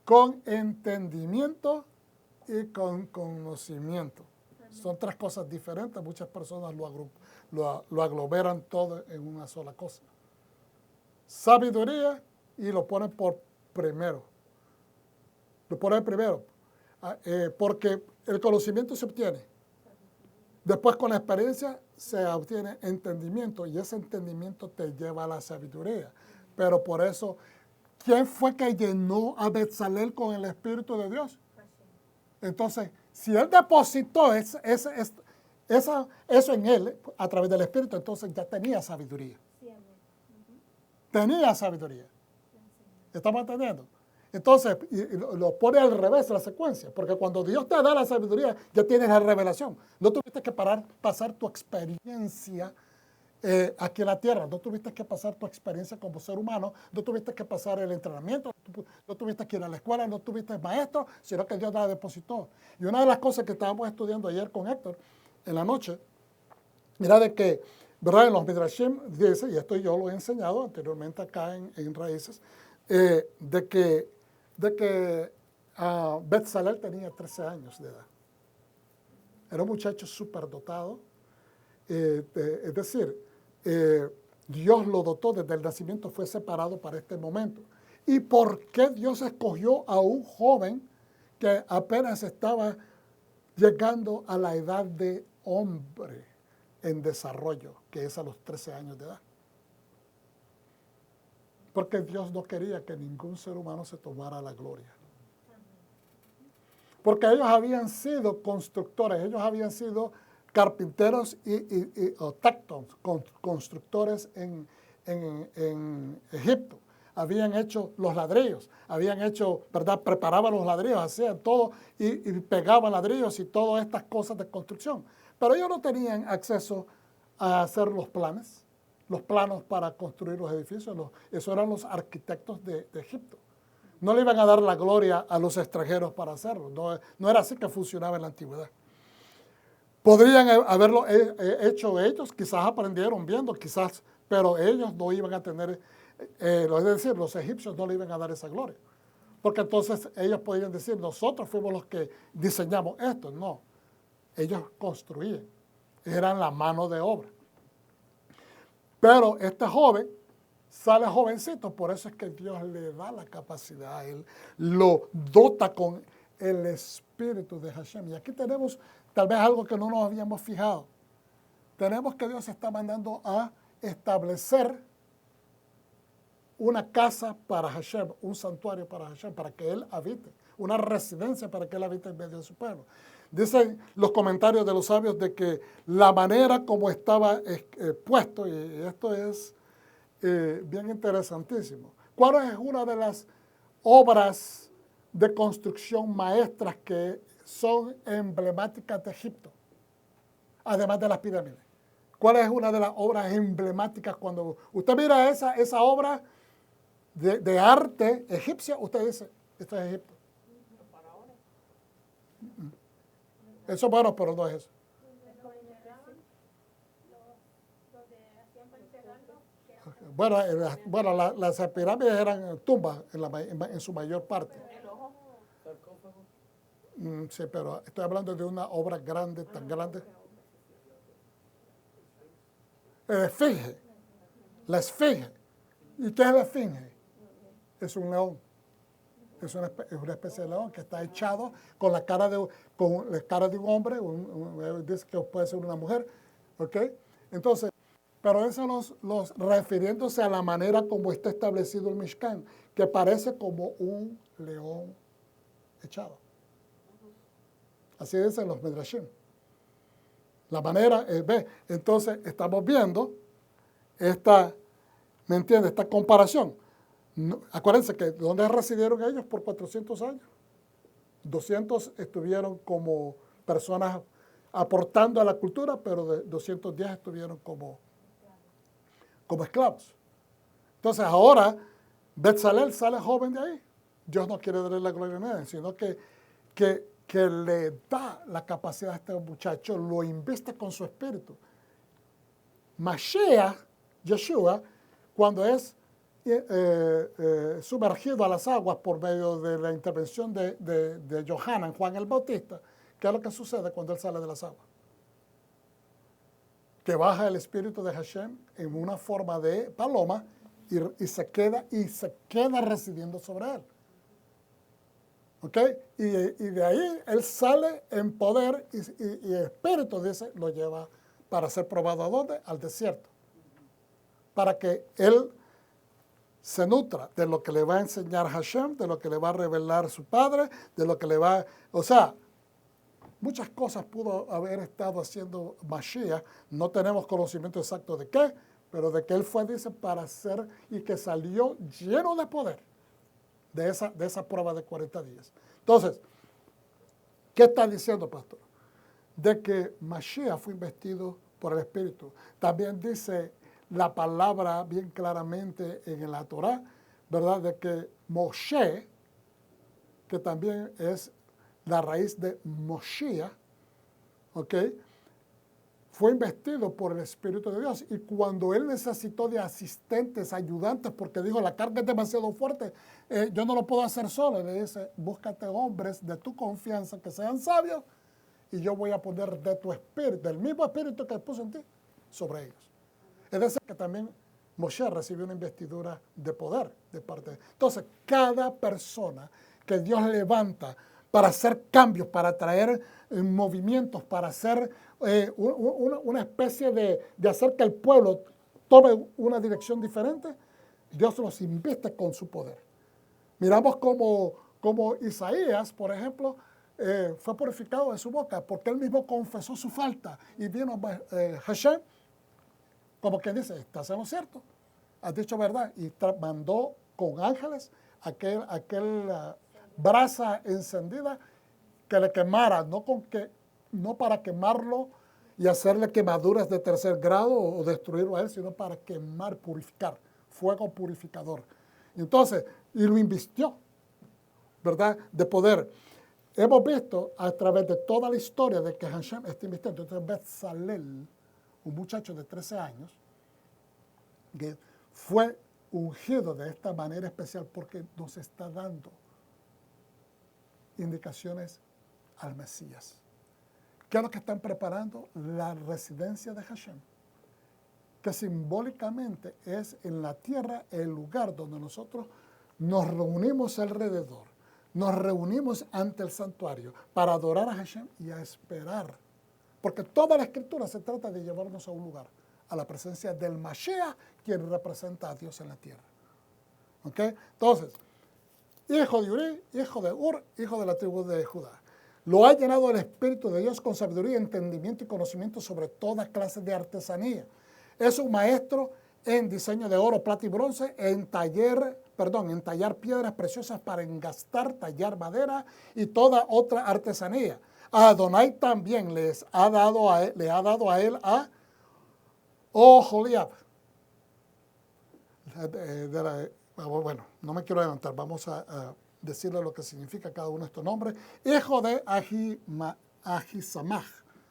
con entendimiento y con conocimiento. Son tres cosas diferentes. Muchas personas lo aglomeran todo en una sola cosa. Sabiduría y lo ponen por primero. Lo ponen primero. Porque el conocimiento se obtiene. Después con la experiencia se obtiene entendimiento y ese entendimiento te lleva a la sabiduría. Pero por eso, ¿quién fue que llenó a Betzalel con el Espíritu de Dios? Entonces, si él depositó eso en él a través del Espíritu, entonces ya tenía sabiduría. Tenía sabiduría. ¿Estamos entendiendo? Entonces, y lo pone al revés la secuencia, porque cuando Dios te da la sabiduría, ya tienes la revelación. No tuviste que pasar tu experiencia aquí en la tierra, no tuviste que pasar tu experiencia como ser humano, no tuviste que pasar el entrenamiento, no tuviste que ir a la escuela, no tuviste maestro, sino que Dios la depositó. Y una de las cosas que estábamos estudiando ayer con Héctor, en la noche, era de que, ¿verdad? En los Midrashim dice, y esto yo lo he enseñado anteriormente acá en Raíces, de que Betzalel tenía 13 años de edad. Era un muchacho súper dotado, es decir, Dios lo dotó desde el nacimiento, fue separado para este momento. ¿Y por qué Dios escogió a un joven que apenas estaba llegando a la edad de hombre en desarrollo, que es a los 13 años de edad? Porque Dios no quería que ningún ser humano se tomara la gloria. Porque ellos habían sido constructores, ellos habían sido carpinteros o tectons, constructores en Egipto. Habían hecho los ladrillos, habían hecho, ¿verdad? Preparaban los ladrillos, hacían todo y pegaban ladrillos y todas estas cosas de construcción. Pero ellos no tenían acceso a hacer los planos para construir los edificios. Eso eran los arquitectos de Egipto. No le iban a dar la gloria a los extranjeros para hacerlo. No era así que funcionaba en la antigüedad. Podrían haberlo hecho ellos, quizás aprendieron viendo, quizás, pero ellos no iban a tener, es decir, los egipcios no le iban a dar esa gloria. Porque entonces ellos podían decir, nosotros fuimos los que diseñamos esto. No, ellos construían, eran la mano de obra. Pero este joven sale jovencito, por eso es que Dios le da la capacidad, Él lo dota con el Espíritu de Hashem. Y aquí tenemos tal vez algo que no nos habíamos fijado. Tenemos que Dios está mandando a establecer una casa para Hashem, un santuario para Hashem, para que Él habite, una residencia para que Él habite en medio de su pueblo. Dicen los comentarios de los sabios de que la manera como estaba puesto, y esto es bien interesantísimo. ¿Cuál es una de las obras de construcción maestras que son emblemáticas de Egipto, además de las pirámides? ¿Cuál es una de las obras emblemáticas? Cuando usted mira esa obra de arte egipcia, usted dice, esto es Egipto. Eso es bueno, pero no es eso. Bueno, las pirámides eran tumbas en su mayor parte. Sí, pero estoy hablando de una obra grande, tan grande. Esfinge, la esfinge. ¿Y qué es la esfinge? Es un león. Es una especie de león que está echado con la cara de un hombre, dice que puede ser una mujer, ¿ok? Entonces, pero eso los refiriéndose a la manera como está establecido el Mishkan, que parece como un león echado. Así dicen los Midrashim. La manera, ve, entonces estamos viendo ¿me entiendes? Esta comparación. No, acuérdense que ¿dónde residieron ellos por 400 años? 200 estuvieron como personas aportando a la cultura, pero de 210 estuvieron como esclavos. Entonces ahora Betzalel sale joven de ahí. Dios no quiere darle la gloria a nadie, sino que le da la capacidad a este muchacho, lo investe con su espíritu. Mashiach, Yeshua, cuando es sumergido a las aguas por medio de la intervención de Yohanan, Juan el Bautista, ¿qué es lo que sucede cuando él sale de las aguas? Que baja el espíritu de Hashem en una forma de paloma y se queda residiendo sobre él. ¿Ok? Y de ahí él sale en poder y el espíritu dice, lo lleva para ser probado ¿a dónde? Al desierto. Para que él se nutra de lo que le va a enseñar Hashem, de lo que le va a revelar su padre, de lo que le va... O sea, muchas cosas pudo haber estado haciendo Mashiach. No tenemos conocimiento exacto de qué, pero de que él fue, dice, para hacer y que salió lleno de poder de esa prueba de 40 días. Entonces, ¿qué está diciendo, pastor? De que Mashiach fue investido por el Espíritu. También dice la palabra bien claramente en la Torá, ¿verdad? De que Moshe, que también es la raíz de Moshiach, ¿ok? Fue investido por el Espíritu de Dios. Y cuando él necesitó de asistentes, ayudantes, porque dijo, la carga es demasiado fuerte, yo no lo puedo hacer solo. Le dice, búscate hombres de tu confianza que sean sabios y yo voy a poner de tu espíritu, del mismo espíritu que puso en ti, sobre ellos. Es decir, que también Moshe recibió una investidura de poder de parte de él. Entonces, cada persona que Dios levanta para hacer cambios, para traer movimientos, para hacer una especie de hacer que el pueblo tome una dirección diferente, Dios los inviste con su poder. Miramos como Isaías, por ejemplo, fue purificado de su boca porque él mismo confesó su falta y vino Hashem, como quien dice, estás en lo cierto, has dicho verdad, y mandó con ángeles aquel brasa encendida que le quemara, no para quemarlo y hacerle quemaduras de tercer grado o destruirlo a él, sino para quemar, purificar, fuego purificador. Entonces, y lo invistió, ¿verdad?, de poder. Hemos visto a través de toda la historia de que Hashem está invistiendo. Entonces, Betzalel, un muchacho de 13 años, que fue ungido de esta manera especial porque nos está dando indicaciones al Mesías. ¿Qué es lo que están preparando? La residencia de Hashem, que simbólicamente es en la tierra el lugar donde nosotros nos reunimos alrededor, nos reunimos ante el santuario para adorar a Hashem y a esperar. Porque toda la escritura se trata de llevarnos a un lugar, a la presencia del Mashiach, quien representa a Dios en la tierra. ¿Ok? Entonces, hijo de Uri, hijo de Ur, hijo de la tribu de Judá. Lo ha llenado el Espíritu de Dios con sabiduría, entendimiento y conocimiento sobre toda clase de artesanía. Es un maestro en diseño de oro, plata y bronce, en tallar piedras preciosas para engastar, tallar madera y toda otra artesanía. A Adonai también le ha dado a él Oholiab. Bueno, no me quiero adelantar, vamos a decirle lo que significa cada uno de estos nombres. Hijo de Ahisamach,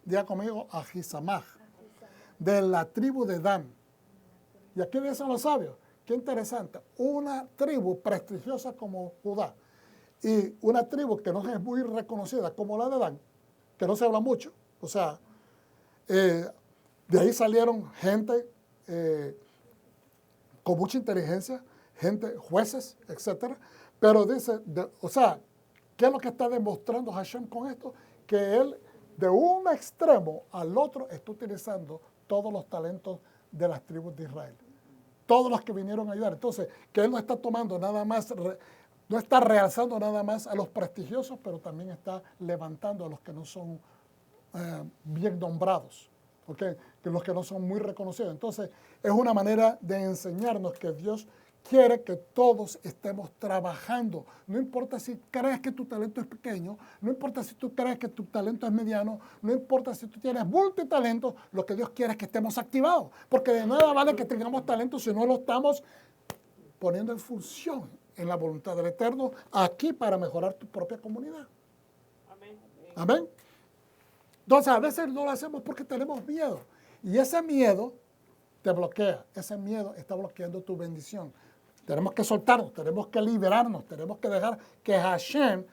diga conmigo Ahisamach, de la tribu de Dan. Y aquí dicen los sabios, qué interesante, una tribu prestigiosa como Judá y una tribu que no es muy reconocida como la de Dan, que no se habla mucho, o sea, de ahí salieron gente con mucha inteligencia, gente, jueces, etcétera. Pero dice, o sea, ¿qué es lo que está demostrando Hashem con esto? Que él, de un extremo al otro, está utilizando todos los talentos de las tribus de Israel. Todos los que vinieron a ayudar. Entonces, que él no está tomando nada más, no está realzando nada más a los prestigiosos, pero también está levantando a los que no son bien nombrados, ¿okay? Que los que no son muy reconocidos. Entonces, es una manera de enseñarnos que Dios quiere que todos estemos trabajando. No importa si crees que tu talento es pequeño, no importa si tú crees que tu talento es mediano, no importa si tú tienes multitalentos, lo que Dios quiere es que estemos activados. Porque de nada vale que tengamos talento si no lo estamos poniendo en función en la voluntad del Eterno aquí para mejorar tu propia comunidad. Amén. Amén. Entonces, a veces no lo hacemos porque tenemos miedo. Y ese miedo te bloquea. Ese miedo está bloqueando tu bendición. Tenemos que soltarnos, tenemos que liberarnos, tenemos que dejar que Hashem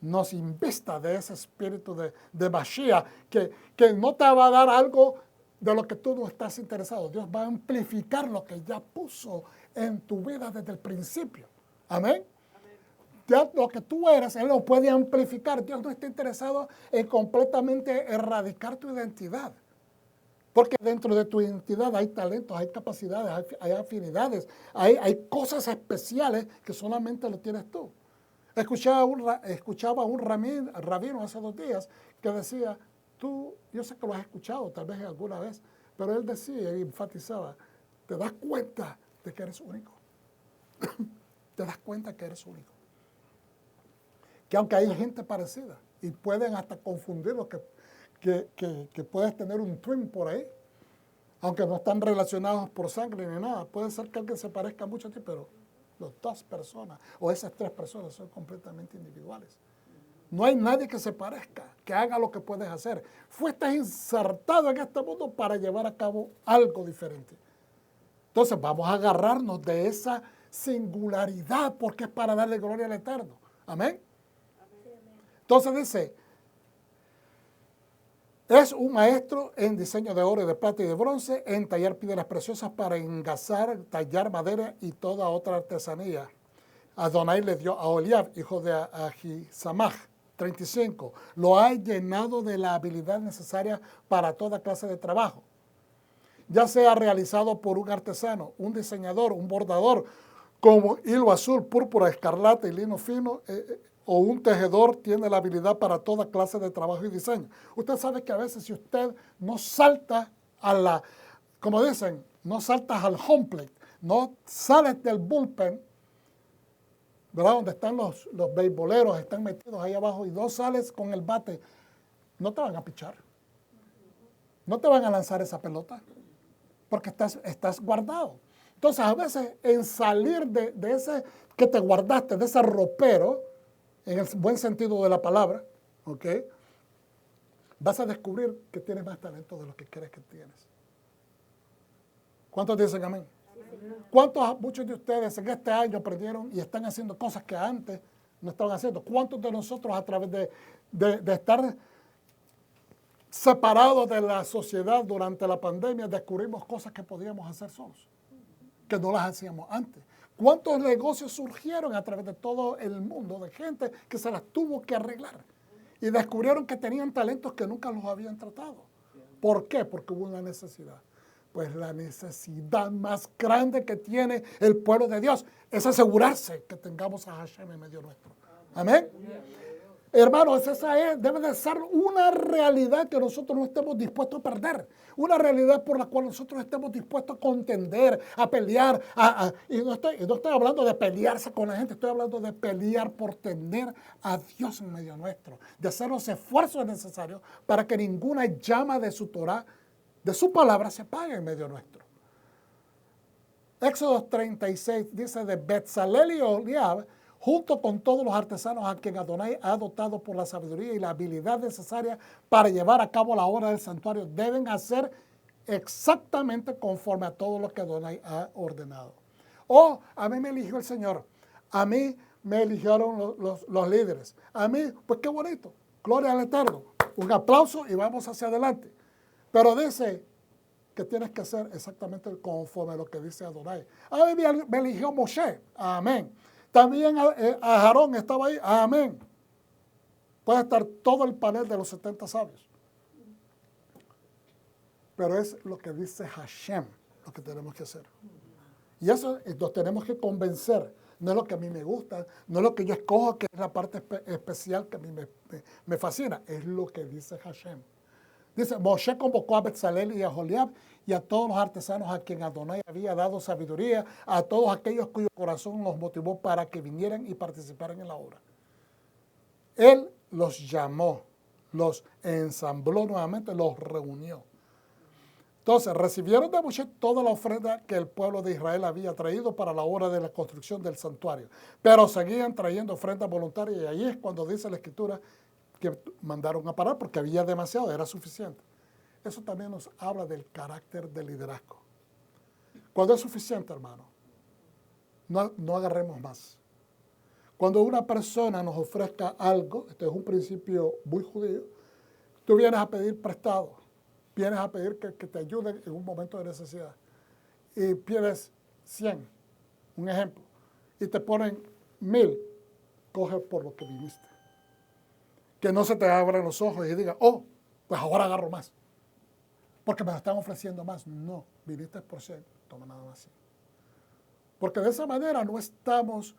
nos invista de ese espíritu de Mashiach, que no te va a dar algo de lo que tú no estás interesado. Dios va a amplificar lo que ya puso en tu vida desde el principio. Amén. Ya lo que tú eres, Él lo puede amplificar. Dios no está interesado en completamente erradicar tu identidad. Porque dentro de tu identidad hay talentos, hay capacidades, hay afinidades, hay cosas especiales que solamente lo tienes tú. Escuchaba a un rabino hace 2 días que decía, yo sé que lo has escuchado tal vez alguna vez, pero él decía y enfatizaba, te das cuenta de que eres único. Te das cuenta que eres único. Que aunque hay gente parecida y pueden hasta confundirlo, que puedes tener un twin por ahí, aunque no están relacionados por sangre ni nada. Puede ser que alguien se parezca mucho a ti, pero las 2 personas o esas 3 personas son completamente individuales. No hay nadie que se parezca, que haga lo que puedes hacer. Fuiste insertado en este mundo para llevar a cabo algo diferente. Entonces vamos a agarrarnos de esa singularidad porque es para darle gloria al Eterno. Amén. Entonces dice, es un maestro en diseño de oro, de plata y de bronce, en tallar piedras preciosas para engasar, tallar madera y toda otra artesanía. Adonai le dio a Oliab, hijo de Ahisamach, 35. Lo ha llenado de la habilidad necesaria para toda clase de trabajo. Ya sea realizado por un artesano, un diseñador, un bordador, como hilo azul, púrpura, escarlata y lino fino, o un tejedor tiene la habilidad para toda clase de trabajo y diseño. Usted sabe que a veces si usted no salta como dicen, no saltas al home plate, no sales del bullpen, ¿verdad? Donde están los beisboleros, están metidos ahí abajo y no sales con el bate, no te van a pichar. No te van a lanzar esa pelota porque estás guardado. Entonces, a veces en salir de ese que te guardaste, de ese ropero, en el buen sentido de la palabra, ¿ok? Vas a descubrir que tienes más talento de lo que crees que tienes. ¿Cuántos dicen amén? Muchos de ustedes en este año aprendieron y están haciendo cosas que antes no estaban haciendo? ¿Cuántos de nosotros a través de estar separados de la sociedad durante la pandemia descubrimos cosas que podíamos hacer solos, que no las hacíamos antes? ¿Cuántos negocios surgieron a través de todo el mundo de gente que se las tuvo que arreglar? Y descubrieron que tenían talentos que nunca los habían tratado. ¿Por qué? Porque hubo una necesidad. Pues la necesidad más grande que tiene el pueblo de Dios es asegurarse que tengamos a Hashem en medio nuestro. Amén. Hermanos, esa debe de ser una realidad que nosotros no estemos dispuestos a perder. Una realidad por la cual nosotros estemos dispuestos a contender, a pelear. Y no estoy hablando de pelearse con la gente, estoy hablando de pelear por tener a Dios en medio nuestro. De hacer los esfuerzos necesarios para que ninguna llama de su Torah, de su palabra, se apague en medio nuestro. Éxodo 36 dice de Betzalel y Oliab, junto con todos los artesanos a quien Adonai ha dotado por la sabiduría y la habilidad necesaria para llevar a cabo la obra del santuario, deben hacer exactamente conforme a todo lo que Adonai ha ordenado. Oh, a mí me eligió el Señor, a mí me eligieron los líderes, a mí, pues qué bonito, gloria al Eterno, un aplauso y vamos hacia adelante. Pero dice que tienes que hacer exactamente conforme a lo que dice Adonai. A mí me eligió Moshe, amén. También a Aarón estaba ahí, amén. Puede estar todo el panel de los 70 sabios. Pero es lo que dice Hashem, lo que tenemos que hacer. Y eso nos tenemos que convencer. No es lo que a mí me gusta, no es lo que yo escojo, que es la parte especial que a mí me fascina. Es lo que dice Hashem. Dice, Moshe convocó a Betzalel y a Joliab y a todos los artesanos a quien Adonai había dado sabiduría, a todos aquellos cuyo corazón los motivó para que vinieran y participaran en la obra. Él los llamó, los ensambló nuevamente, los reunió. Entonces, recibieron de Moshe toda la ofrenda que el pueblo de Israel había traído para la obra de la construcción del santuario. Pero seguían trayendo ofrendas voluntarias y ahí es cuando dice la Escritura que mandaron a parar porque había demasiado, era suficiente. Eso también nos habla del carácter del liderazgo. Cuando es suficiente, hermano, no agarremos más. Cuando una persona nos ofrezca algo, este es un principio muy judío, tú vienes a pedir prestado, vienes a pedir que te ayuden en un momento de necesidad y pides 100, un ejemplo, y te ponen 1000, coge por lo que viniste. Que no se te abran los ojos y digas, oh, pues ahora agarro más, porque me están ofreciendo más. No, viniste por 100, toma nada más 100. Porque de esa manera no estamos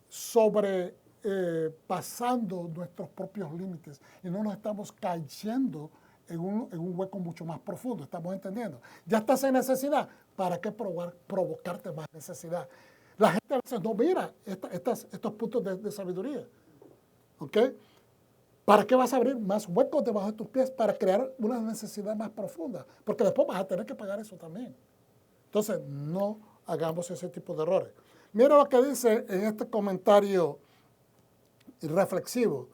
sobrepasando nuestros propios límites y no nos estamos cayendo en un hueco mucho más profundo. ¿Estamos entendiendo? Ya estás en necesidad. ¿Para qué provocarte más necesidad? La gente a veces no mira estos puntos de sabiduría. ¿Ok? ¿Para qué vas a abrir más huecos debajo de tus pies para crear una necesidad más profunda? Porque después vas a tener que pagar eso también. Entonces, no hagamos ese tipo de errores. Mira lo que dice en este comentario reflexivo,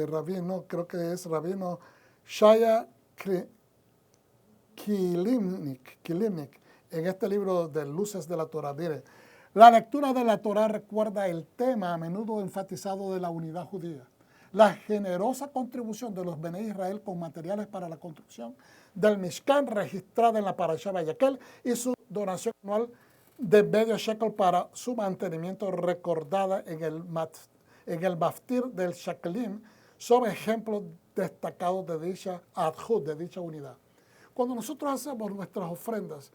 rabino, creo que es rabino Shaya Kilimnik, en este libro de Luces de la Torah. Mire, la lectura de la Torah recuerda el tema a menudo enfatizado de la unidad judía. La generosa contribución de los Bene Israel con materiales para la construcción del Mishkan registrada en la Parashá Vayakhel y su donación anual de medio shekel para su mantenimiento recordada en el Maftir del Shakelim son ejemplos destacados de dicha adhut, de dicha unidad. Cuando nosotros hacemos nuestras ofrendas,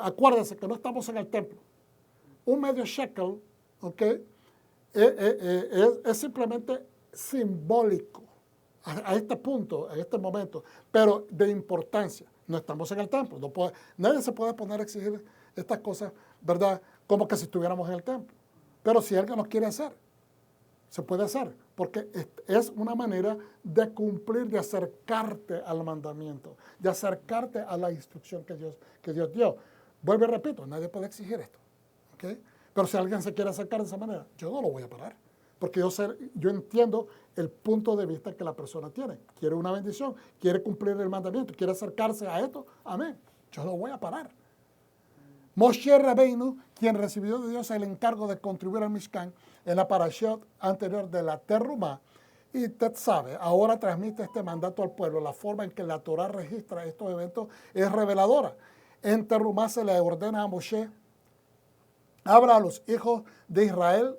acuérdense que no estamos en el templo. Un medio shekel, ¿ok? Es simplemente simbólico a este punto, a este momento, pero de importancia. No estamos en el templo. Nadie se puede poner a exigir estas cosas, ¿verdad? Como que si estuviéramos en el templo. Pero si alguien lo quiere hacer, se puede hacer, porque es una manera de cumplir, de acercarte al mandamiento, de acercarte a la instrucción que Dios dio. Vuelvo y repito, nadie puede exigir esto. ¿Okay? Pero si alguien se quiere acercar de esa manera, yo no lo voy a parar, porque yo entiendo el punto de vista que la persona tiene. Quiere una bendición, quiere cumplir el mandamiento, quiere acercarse a esto, amén. Yo no voy a parar. Moshe Rabbeinu, quien recibió de Dios el encargo de contribuir al Mishkan en la parashat anterior de la Terumá, y usted sabe, ahora transmite este mandato al pueblo. La forma en que la Torah registra estos eventos es reveladora. En Terumá se le ordena a Moshe, habla a los hijos de Israel,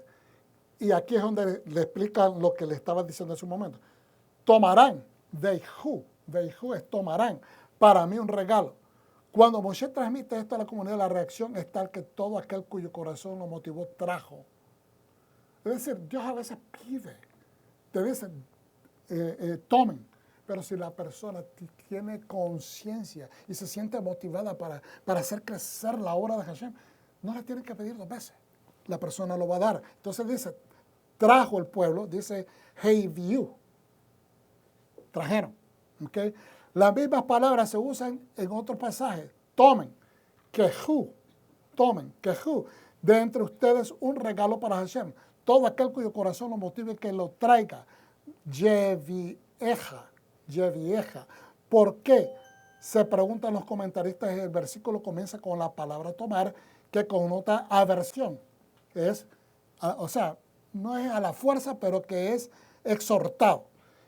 y aquí es donde le explican lo que le estaba diciendo en su momento. Tomarán, veihu es tomarán, para mí un regalo. Cuando Moshe transmite esto a la comunidad, la reacción es tal que todo aquel cuyo corazón lo motivó trajo. Es decir, Dios a veces pide, te dicen, tomen, pero si la persona tiene conciencia y se siente motivada para hacer crecer la obra de Hashem, no le tienen que pedir 2 veces. La persona lo va a dar. Entonces dice, trajo el pueblo, dice, heiviu, trajeron. ¿Okay? Las mismas palabras se usan en otros pasajes. Tomen, quejú, de entre ustedes un regalo para Hashem. Todo aquel cuyo corazón lo motive que lo traiga. Yevieja, vieja. ¿Por qué? Se preguntan los comentaristas, el versículo comienza con la palabra tomar, que connota aversión. O sea, no es a la fuerza, pero que es exhortado.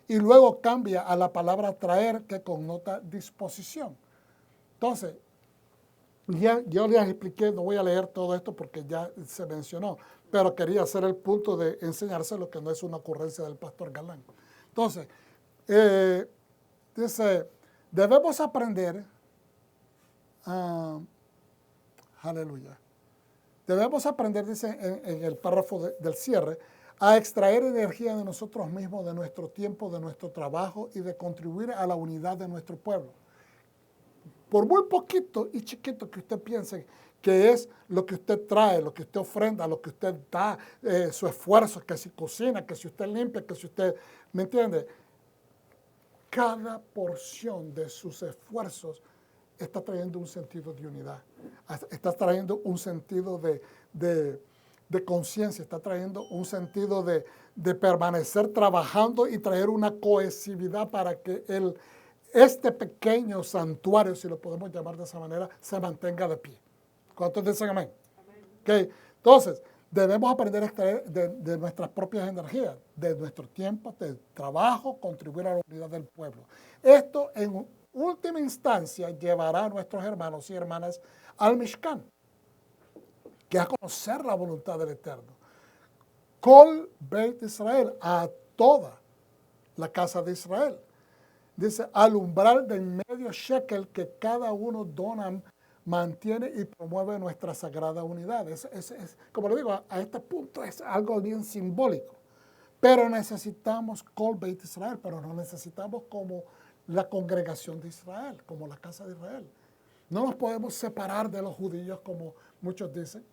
Y luego cambia a la palabra traer, que connota disposición. Entonces, yo les expliqué, no voy a leer todo esto porque ya se mencionó, pero quería hacer el punto de enseñarse lo que no es una ocurrencia del pastor Galán. Entonces, dice, debemos aprender, aleluya, debemos aprender, dice en el párrafo del cierre, a extraer energía de nosotros mismos, de nuestro tiempo, de nuestro trabajo y de contribuir a la unidad de nuestro pueblo. Por muy poquito y chiquito que usted piense que es lo que usted trae, lo que usted ofrenda, lo que usted da, su esfuerzo, que si cocina, que si usted limpia, que si usted, ¿me entiende? Cada porción de sus esfuerzos está trayendo un sentido de unidad, está trayendo un sentido de conciencia, está trayendo un sentido de permanecer trabajando y traer una cohesividad para que este pequeño santuario, si lo podemos llamar de esa manera, se mantenga de pie. ¿Cuántos dicen amén? Okay. Entonces, debemos aprender a extraer de nuestras propias energías, de nuestro tiempo, de trabajo, contribuir a la unidad del pueblo. Esto, en última instancia, llevará a nuestros hermanos y hermanas al Mishkan, que es a conocer la voluntad del Eterno. Kol Beit Israel, a toda la casa de Israel. Dice, al umbral del medio shekel que cada uno dona, mantiene y promueve nuestra sagrada unidad. Como le digo, a este punto es algo bien simbólico. Pero necesitamos Kol Beit Israel, pero no necesitamos como la congregación de Israel, como la casa de Israel. No nos podemos separar de los judíos como muchos dicen.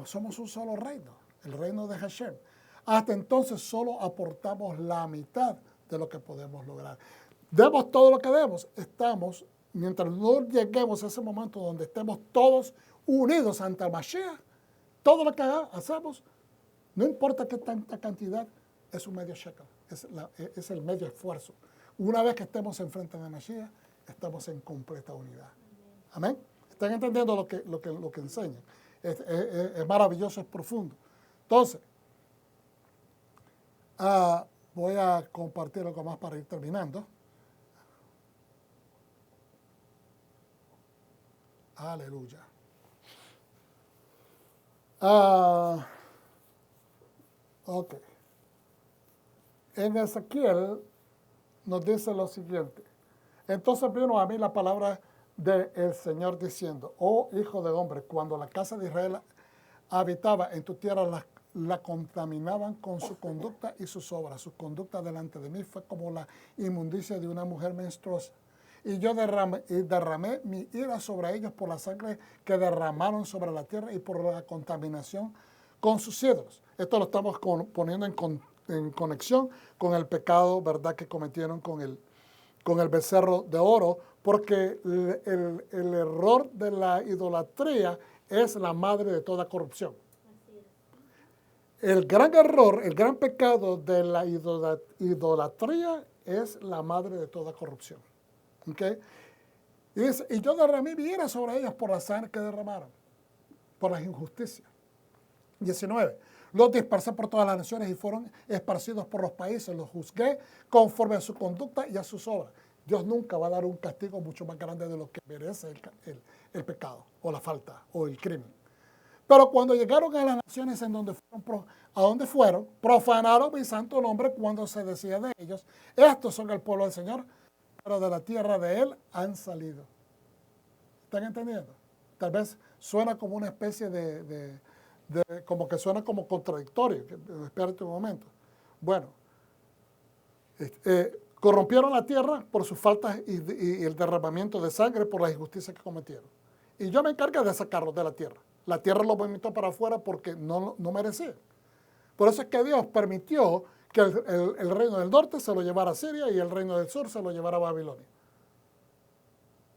Somos un solo reino, el reino de Hashem. Hasta entonces solo aportamos la mitad de lo que podemos lograr. Demos todo lo que demos. Mientras no lleguemos a ese momento donde estemos todos unidos ante el Mashiach, todo lo que hacemos, no importa qué tanta cantidad, es un medio shekel, es el medio esfuerzo. Una vez que estemos enfrente de Mashiach, estamos en completa unidad. Amén. ¿Están entendiendo lo que enseñan? Es maravilloso, es profundo. Entonces, voy a compartir algo más para ir terminando. Aleluya. Ok. En Ezequiel nos dice lo siguiente. Entonces vino a mí la palabra del Señor diciendo, oh hijo de hombre, cuando la casa de Israel habitaba en tu tierra, la contaminaban con su conducta y sus obras. Su conducta delante de mí fue como la inmundicia de una mujer menstruosa. Y yo derramé mi ira sobre ellos por la sangre que derramaron sobre la tierra y por la contaminación con sus ídolos. Esto lo estamos poniendo en conexión con el pecado, ¿verdad?, que cometieron con el becerro de oro, porque el error de la idolatría es la madre de toda corrupción. El gran error, el gran pecado de la idolatría es la madre de toda corrupción. ¿Okay? Y dice, y yo derramé mi ira sobre ellos por la sangre que derramaron, por las injusticias. 19. Los dispersé por todas las naciones y fueron esparcidos por los países. Los juzgué conforme a su conducta y a sus obras. Dios nunca va a dar un castigo mucho más grande de lo que merece el pecado, o la falta, o el crimen. Pero cuando llegaron a las naciones a donde fueron, profanaron mi santo nombre cuando se decía de ellos, estos son el pueblo del Señor, pero de la tierra de Él han salido. ¿Están entendiendo? Tal vez suena como una especie como que suena como contradictorio. Espérate un momento. Bueno, corrompieron la tierra por sus faltas y el derramamiento de sangre por las injusticias que cometieron. Y yo me encargué de sacarlos de la tierra. La tierra los vomitó para afuera porque no merecían. Por eso es que Dios permitió que el reino del norte se lo llevara a Siria y el reino del sur se lo llevara a Babilonia.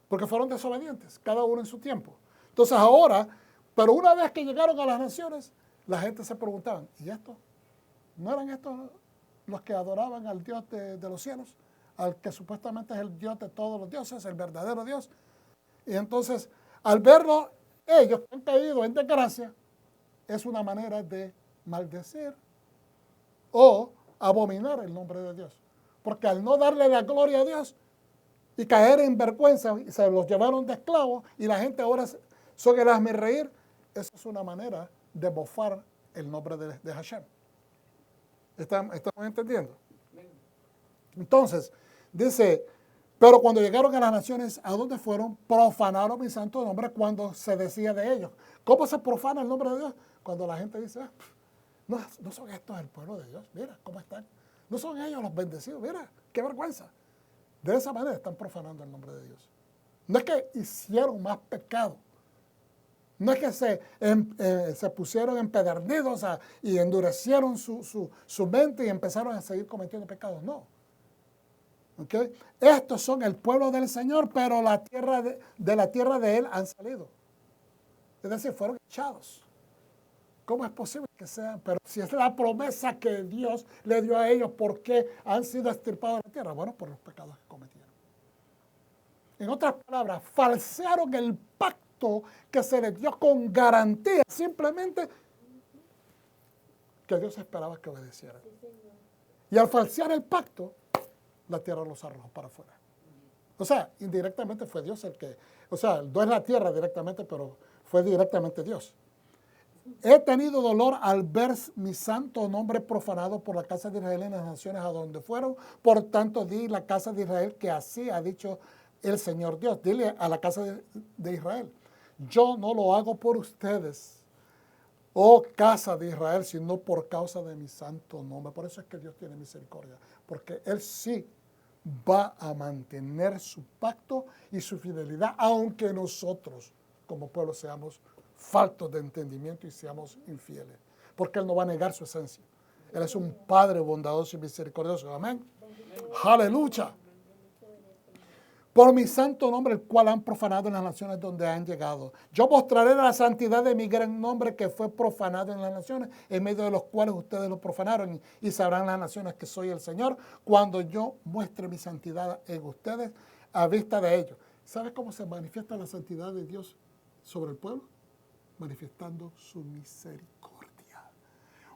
Porque fueron desobedientes, cada uno en su tiempo. Entonces ahora, pero una vez que llegaron a las naciones, la gente se preguntaba, ¿y estos? ¿No eran estos los que adoraban al Dios de los cielos? al que supuestamente es el Dios de todos los dioses, el verdadero Dios. Y entonces, al verlo, ellos que han caído en desgracia, es una manera de maldecir o abominar el nombre de Dios. Porque al no darle la gloria a Dios y caer en vergüenza, se los llevaron de esclavos y la gente ahora son el hazmerreír, eso es una manera de bofar el nombre de Hashem. ¿Estamos entendiendo? Entonces, dice, pero cuando llegaron a las naciones, ¿a dónde fueron? Profanaron mi santo nombre cuando se decía de ellos. ¿Cómo se profana el nombre de Dios? Cuando la gente dice, no son estos el pueblo de Dios, mira cómo están. No son ellos los bendecidos, mira, qué vergüenza. De esa manera están profanando el nombre de Dios. No es que hicieron más pecado. No es que se pusieron empedernidos y endurecieron su mente y empezaron a seguir cometiendo pecados. No. ¿Okay? Estos son el pueblo del Señor, pero de la tierra de Él han salido. Es decir, fueron echados. ¿Cómo es posible que sean? Pero si es la promesa que Dios le dio a ellos, ¿por qué han sido extirpados de la tierra? Bueno, por los pecados que cometieron. En otras palabras, falsearon el pacto que se les dio con garantía, simplemente que Dios esperaba que obedecieran. Y al falsear el pacto, la tierra los arrojó para afuera. O sea, indirectamente fue Dios el que, no es la tierra directamente, pero fue directamente Dios. He tenido dolor al ver mi santo nombre profanado por la casa de Israel en las naciones a donde fueron. Por tanto, di la casa de Israel que así ha dicho el Señor Dios. Dile a la casa de Israel, yo no lo hago por ustedes, oh casa de Israel, sino por causa de mi santo nombre. Por eso es que Dios tiene misericordia, porque Él sí va a mantener su pacto y su fidelidad, aunque nosotros como pueblo seamos faltos de entendimiento y seamos infieles, porque Él no va a negar su esencia. Él es un Padre bondadoso y misericordioso. Amén. Aleluya. Por mi santo nombre, el cual han profanado en las naciones donde han llegado. Yo mostraré la santidad de mi gran nombre que fue profanado en las naciones, en medio de los cuales ustedes lo profanaron, y sabrán las naciones que soy el Señor, cuando yo muestre mi santidad en ustedes a vista de ellos. ¿Sabes cómo se manifiesta la santidad de Dios sobre el pueblo? Manifestando su misericordia.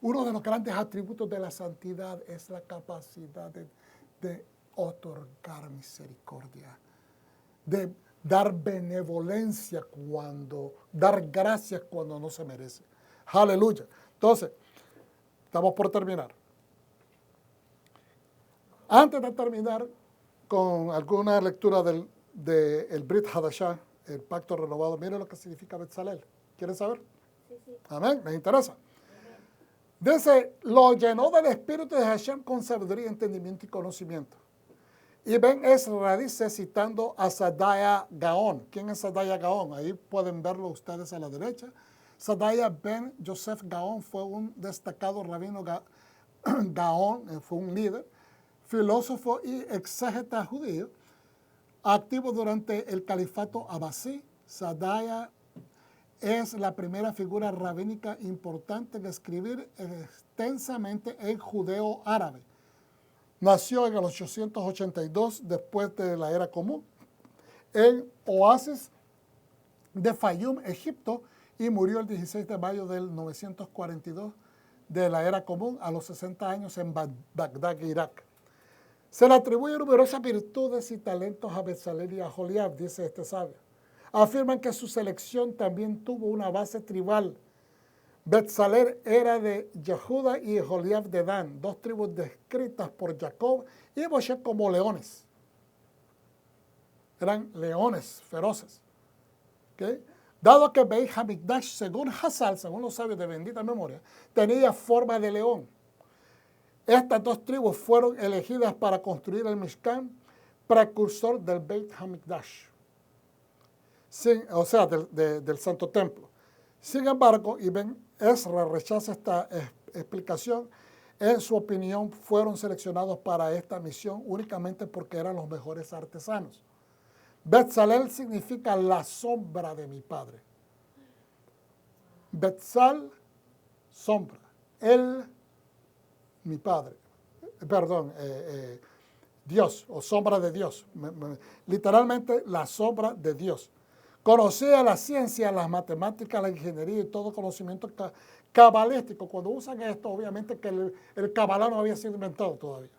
Uno de los grandes atributos de la santidad es la capacidad de otorgar misericordia, de dar benevolencia dar gracias cuando no se merece. Aleluya. Entonces, estamos por terminar. Antes de terminar con alguna lectura del Brit Hadashah, el pacto renovado, miren lo que significa Betzalel. ¿Quieren saber? Sí. Amén, les interesa. Dice, lo llenó del espíritu de Hashem con sabiduría, entendimiento y conocimiento. Y Ben Ezra dice, citando a Sadaya Gaón. ¿Quién es Sadaya Gaón? Ahí pueden verlo ustedes a la derecha. Sadaya Ben Yosef Gaón fue un destacado rabino Gaón, fue un líder, filósofo y exégeta judío, activo durante el califato abasí. Sadaya es la primera figura rabínica importante en escribir extensamente en judeo árabe. Nació en el 882 después de la Era Común, en Oasis de Fayum, Egipto, y murió el 16 de mayo del 942 de la Era Común a los 60 años en Bagdad, Irak. Se le atribuyen numerosas virtudes y talentos a Betzalel y a Joliab, dice este sabio. Afirman que su selección también tuvo una base tribal. Betzalel era de Yehuda y Joliab de Dan, dos tribus descritas por Jacob y Moshe como leones. Eran leones feroces. ¿Okay? Dado que Beit Hamikdash, según Hazal, según los sabios de bendita memoria, tenía forma de león. Estas dos tribus fueron elegidas para construir el Mishkan, precursor del Beit Hamikdash. Del Santo Templo. Sin embargo, Ibn Ezra rechaza esta explicación. En su opinión, fueron seleccionados para esta misión únicamente porque eran los mejores artesanos. Betzalel significa la sombra de mi padre. Betzal, sombra. Él, mi padre. Dios o sombra de Dios. Literalmente la sombra de Dios. Conocía la ciencia, las matemáticas, la ingeniería y todo conocimiento cabalístico. Cuando usan esto, obviamente que el cabalá no había sido inventado todavía.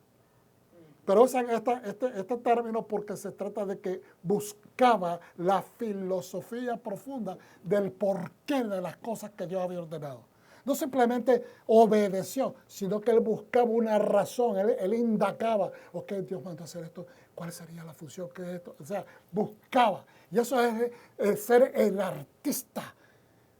Pero usan este término porque se trata de que buscaba la filosofía profunda del porqué de las cosas que Dios había ordenado. No simplemente obedeció, sino que él buscaba una razón, él indagaba, ok, Dios mandó hacer esto, ¿cuál sería la función que es esto? O sea, buscaba. Y eso es ser el artista.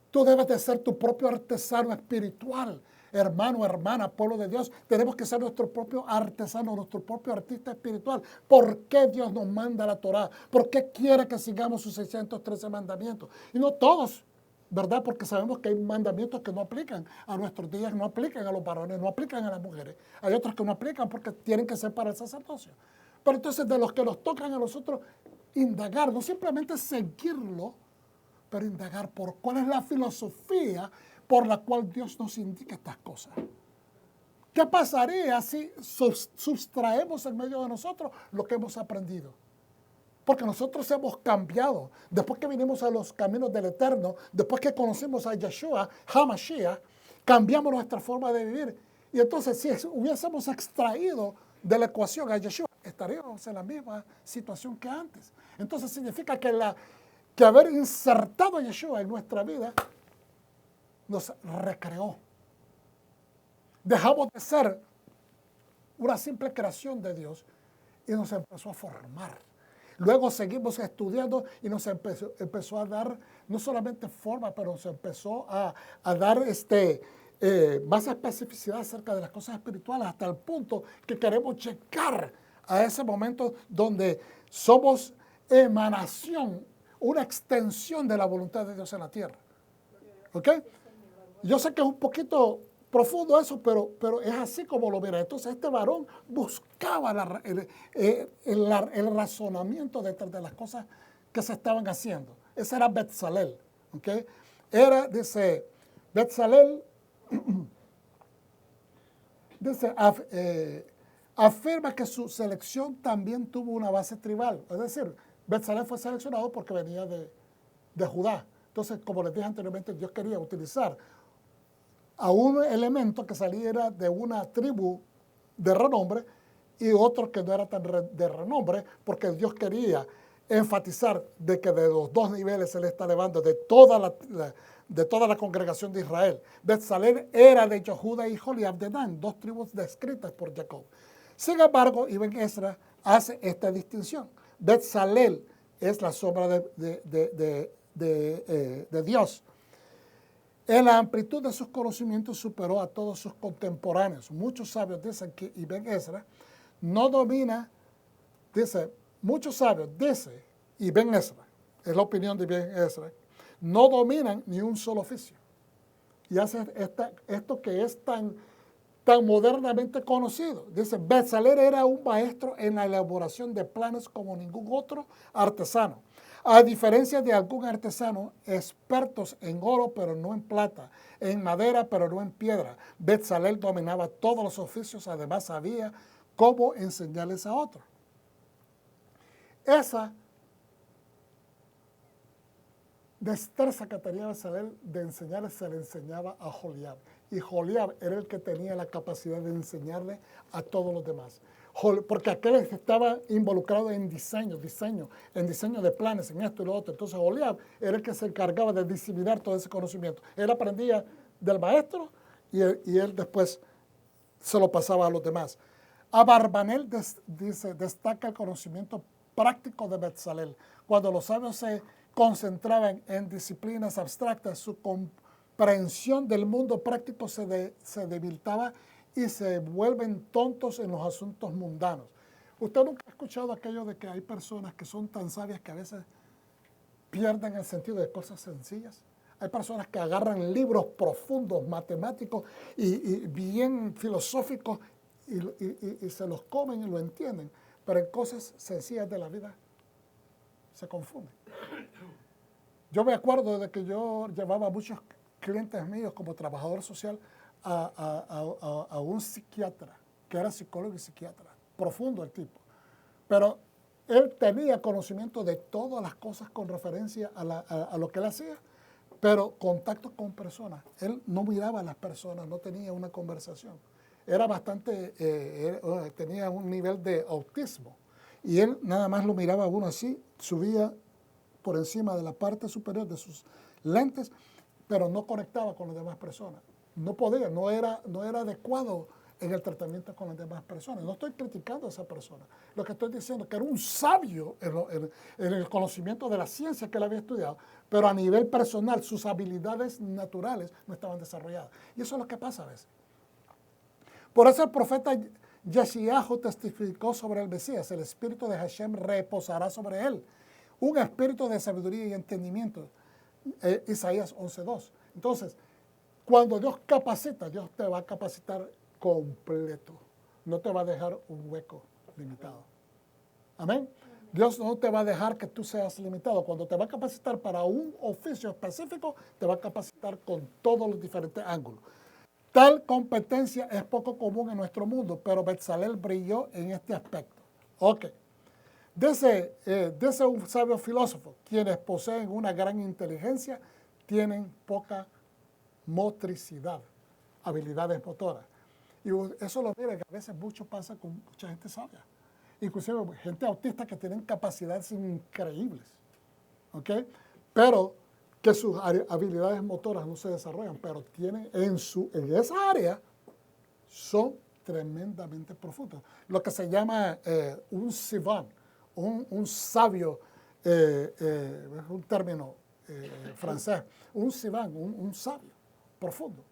Tú debes de ser tu propio artesano espiritual. Hermano, hermana, pueblo de Dios, tenemos que ser nuestro propio artesano, nuestro propio artista espiritual. ¿Por qué Dios nos manda la Torá? ¿Por qué quiere que sigamos sus 613 mandamientos? Y no todos, ¿verdad? Porque sabemos que hay mandamientos que no aplican a nuestros días, no aplican a los varones, no aplican a las mujeres. Hay otros que no aplican porque tienen que ser para el sacerdocio. Pero entonces de los que nos tocan a nosotros indagar, no simplemente seguirlo, pero indagar por cuál es la filosofía por la cual Dios nos indica estas cosas. ¿Qué pasaría si sustraemos en medio de nosotros lo que hemos aprendido? Porque nosotros hemos cambiado. Después que vinimos a los caminos del Eterno, después que conocimos a Yeshua, HaMashiach, cambiamos nuestra forma de vivir. Y entonces, si hubiésemos extraído de la ecuación a Yeshua, estaríamos en la misma situación que antes. Entonces significa que haber insertado a Yeshua en nuestra vida nos recreó. Dejamos de ser una simple creación de Dios y nos empezó a formar. Luego seguimos estudiando y nos empezó a dar no solamente forma, pero nos empezó a dar más especificidad acerca de las cosas espirituales hasta el punto que queremos llegar a ese momento donde somos emanación, una extensión de la voluntad de Dios en la tierra. ¿Ok? Yo sé que es un poquito profundo eso, pero es así como lo mira. Entonces este varón buscaba el razonamiento detrás de las cosas que se estaban haciendo. Ese era Betzalel. ¿Okay? Dice, Betzalel afirma que su selección también tuvo una base tribal. Es decir, Betzalel fue seleccionado porque venía de Judá. Entonces, como les dije anteriormente, Dios quería utilizar a un elemento que saliera de una tribu de renombre y otro que no era tan de renombre, porque Dios quería enfatizar de que de los dos niveles Él está elevando de toda la congregación de Israel. Betzalel era de Judá y Joliab de Dan, dos tribus descritas por Jacob. Sin embargo, Ibn Ezra hace esta distinción. Betzalel es la sombra de Dios. En la amplitud de sus conocimientos superó a todos sus contemporáneos. Muchos sabios dicen que Ibn Ezra no domina, muchos sabios dicen, Ibn Ezra, es la opinión de Ibn Ezra, no dominan ni un solo oficio. Y hace esto que es tan modernamente conocido. Dice, Betzalel era un maestro en la elaboración de planes como ningún otro artesano. A diferencia de algún artesano, expertos en oro pero no en plata, en madera pero no en piedra, Betzalel dominaba todos los oficios, además sabía cómo enseñarles a otros. Esa destreza que tenía Betzalel de enseñarles se le enseñaba a Joliab. Y Joliab era el que tenía la capacidad de enseñarle a todos los demás. Porque aquel estaba involucrado en diseño de planes, en esto y lo otro. Entonces Joliab era el que se encargaba de diseminar todo ese conocimiento. Él aprendía del maestro y él después se lo pasaba a los demás. Abarbanel destaca el conocimiento práctico de Betzalel. Cuando los sabios se concentraban en disciplinas abstractas, su comprensión del mundo práctico se debilitaba y se vuelven tontos en los asuntos mundanos. ¿Usted nunca ha escuchado aquello de que hay personas que son tan sabias que a veces pierden el sentido de cosas sencillas? Hay personas que agarran libros profundos, matemáticos y bien filosóficos y se los comen y lo entienden, pero en cosas sencillas de la vida se confunden. Yo me acuerdo de que yo llevaba a muchos clientes míos como trabajador social a un psiquiatra, que era psicólogo y psiquiatra, profundo el tipo. Pero él tenía conocimiento de todas las cosas con referencia a lo que él hacía, pero contacto con personas. Él no miraba a las personas, no tenía una conversación. Era bastante, tenía un nivel de autismo. Y él nada más lo miraba a uno así, subía por encima de la parte superior de sus lentes, pero no conectaba con las demás personas. No podía, no era adecuado en el tratamiento con las demás personas. No estoy criticando a esa persona. Lo que estoy diciendo es que era un sabio en el conocimiento de la ciencia que él había estudiado, pero a nivel personal sus habilidades naturales no estaban desarrolladas. Y eso es lo que pasa a veces. Por eso el profeta Yeshayahu testificó sobre el Mesías: el espíritu de Hashem reposará sobre él, un espíritu de sabiduría y entendimiento. Isaías 11:2. Entonces, cuando Dios capacita, Dios te va a capacitar completo. No te va a dejar un hueco limitado. Amén. Dios no te va a dejar que tú seas limitado. Cuando te va a capacitar para un oficio específico, te va a capacitar con todos los diferentes ángulos. Tal competencia es poco común en nuestro mundo, pero Betzalel brilló en este aspecto. Ok. Dice un sabio filósofo: quienes poseen una gran inteligencia tienen poca motricidad, habilidades motoras. Y eso lo mira, que a veces mucho pasa con mucha gente sabia. Inclusive gente autista que tienen capacidades increíbles. ¿Ok? Pero que sus habilidades motoras no se desarrollan, pero tienen en esa área son tremendamente profundas. Lo que se llama un sivan, un sabio, es un término francés, un sivan, un sabio profundo.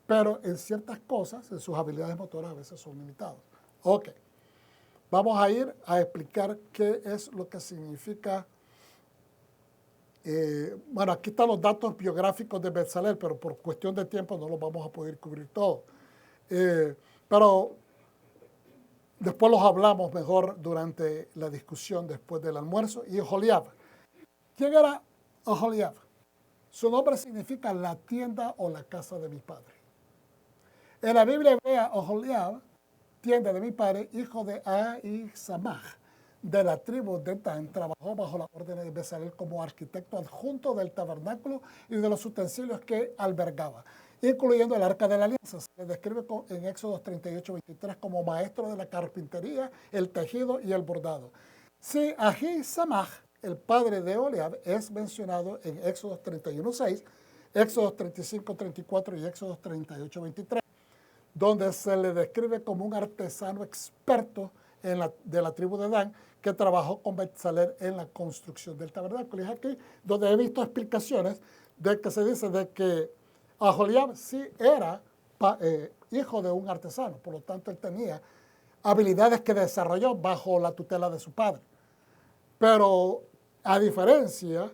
Pero en ciertas cosas, en sus habilidades motoras a veces son limitadas. Ok, vamos a ir a explicar qué es lo que significa. Bueno, aquí están los datos biográficos de Betzalel, pero por cuestión de tiempo no los vamos a poder cubrir todos. Pero después los hablamos mejor durante la discusión después del almuerzo. Y Oholiab. ¿Quién era Oholiab? Su nombre significa la tienda o la casa de mi padre. En la Biblia hebrea, Oholiab, tienda de mi padre, hijo de Ahisamach, de la tribu de Dan, trabajó bajo la orden de Betzalel como arquitecto adjunto del tabernáculo y de los utensilios que albergaba, incluyendo el arca de la alianza. Se le describe en Éxodo 38:23 como maestro de la carpintería, el tejido y el bordado. Sí, Ahisamach, el padre de Oholiab, es mencionado en Éxodo 31:6, Éxodo 35:34 y Éxodo 38:23. Donde se le describe como un artesano experto de la tribu de Dan, que trabajó con Betzalel en la construcción del tabernáculo. Y es aquí donde he visto explicaciones de que se dice de que Oholiab sí era hijo de un artesano, por lo tanto él tenía habilidades que desarrolló bajo la tutela de su padre. Pero a diferencia,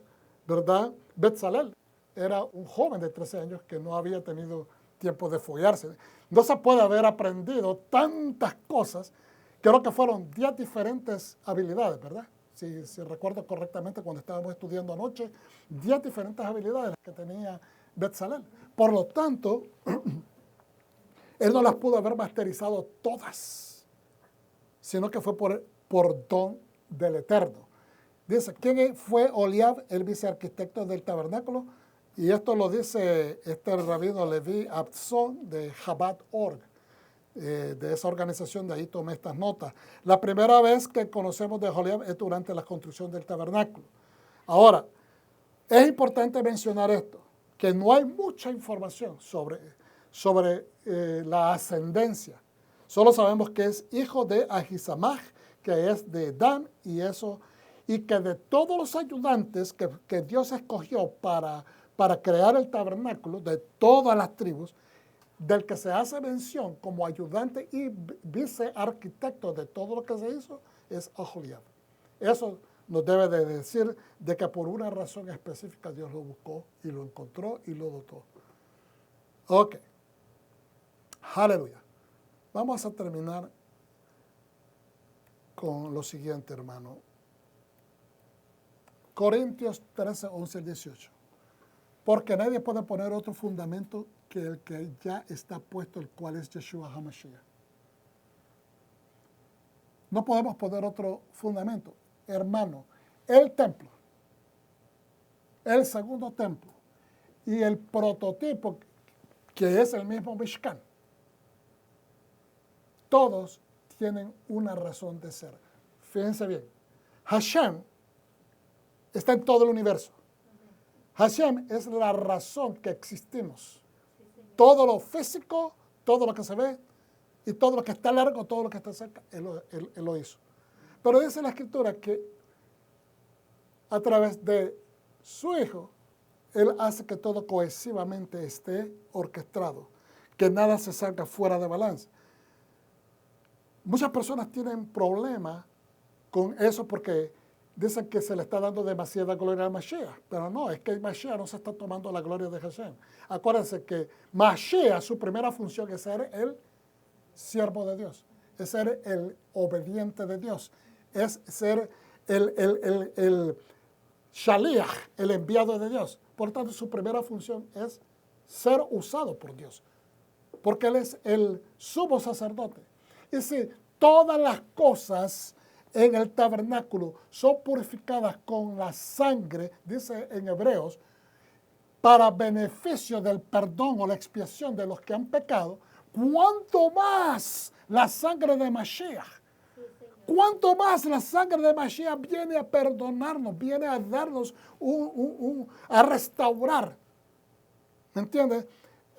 ¿verdad? Betzalel era un joven de 13 años que no había tenido tiempo de follarse. No se puede haber aprendido tantas cosas. Creo que fueron 10 diferentes habilidades, ¿verdad? Si recuerdo correctamente cuando estábamos estudiando anoche, 10 diferentes habilidades que tenía Betzalel. Por lo tanto, él no las pudo haber masterizado todas, sino que fue por don del Eterno. Dice, ¿quién fue Oholiab, el vicearquitecto del tabernáculo? Y esto lo dice este rabino Levi Abzon de Chabad Org, de esa organización. De ahí tomé estas notas. La primera vez que conocemos de Oholiab es durante la construcción del tabernáculo. Ahora, es importante mencionar esto, que no hay mucha información sobre la ascendencia. Solo sabemos que es hijo de Ahisamach, que es de Dan, y que de todos los ayudantes que Dios escogió para crear el tabernáculo, de todas las tribus, del que se hace mención como ayudante y vicearquitecto de todo lo que se hizo, es Oholiab. Eso nos debe de decir de que por una razón específica Dios lo buscó y lo encontró y lo dotó. Ok. Aleluya. Vamos a terminar con lo siguiente, hermano. Corintios 13, 11 al 18. Porque nadie puede poner otro fundamento que el que ya está puesto, el cual es Yeshua HaMashiach. No podemos poner otro fundamento. Hermano, el templo, el segundo templo y el prototipo, que es el mismo Mishkan, todos tienen una razón de ser. Fíjense bien, Hashem está en todo el universo. Hashem es la razón que existimos. Todo lo físico, todo lo que se ve, y todo lo que está largo, todo lo que está cerca, Él lo hizo. Pero dice la Escritura que a través de su Hijo, Él hace que todo cohesivamente esté orquestado, que nada se salga fuera de balance. Muchas personas tienen problemas con eso porque dicen que se le está dando demasiada gloria al Mashiach, pero no, es que el Mashiach no se está tomando la gloria de Hashem. Acuérdense que Mashiach, su primera función es ser el siervo de Dios, es ser el obediente de Dios, es ser el Shaliach, el enviado de Dios. Por tanto, su primera función es ser usado por Dios, porque Él es el sumo sacerdote. Y si todas las cosas en el tabernáculo son purificadas con la sangre, dice en Hebreos, para beneficio del perdón o la expiación de los que han pecado, ¿cuánto más la sangre de Mashiach? ¿Cuánto más la sangre de Mashiach viene a perdonarnos, viene a darnos, a restaurar? ¿Me entiendes?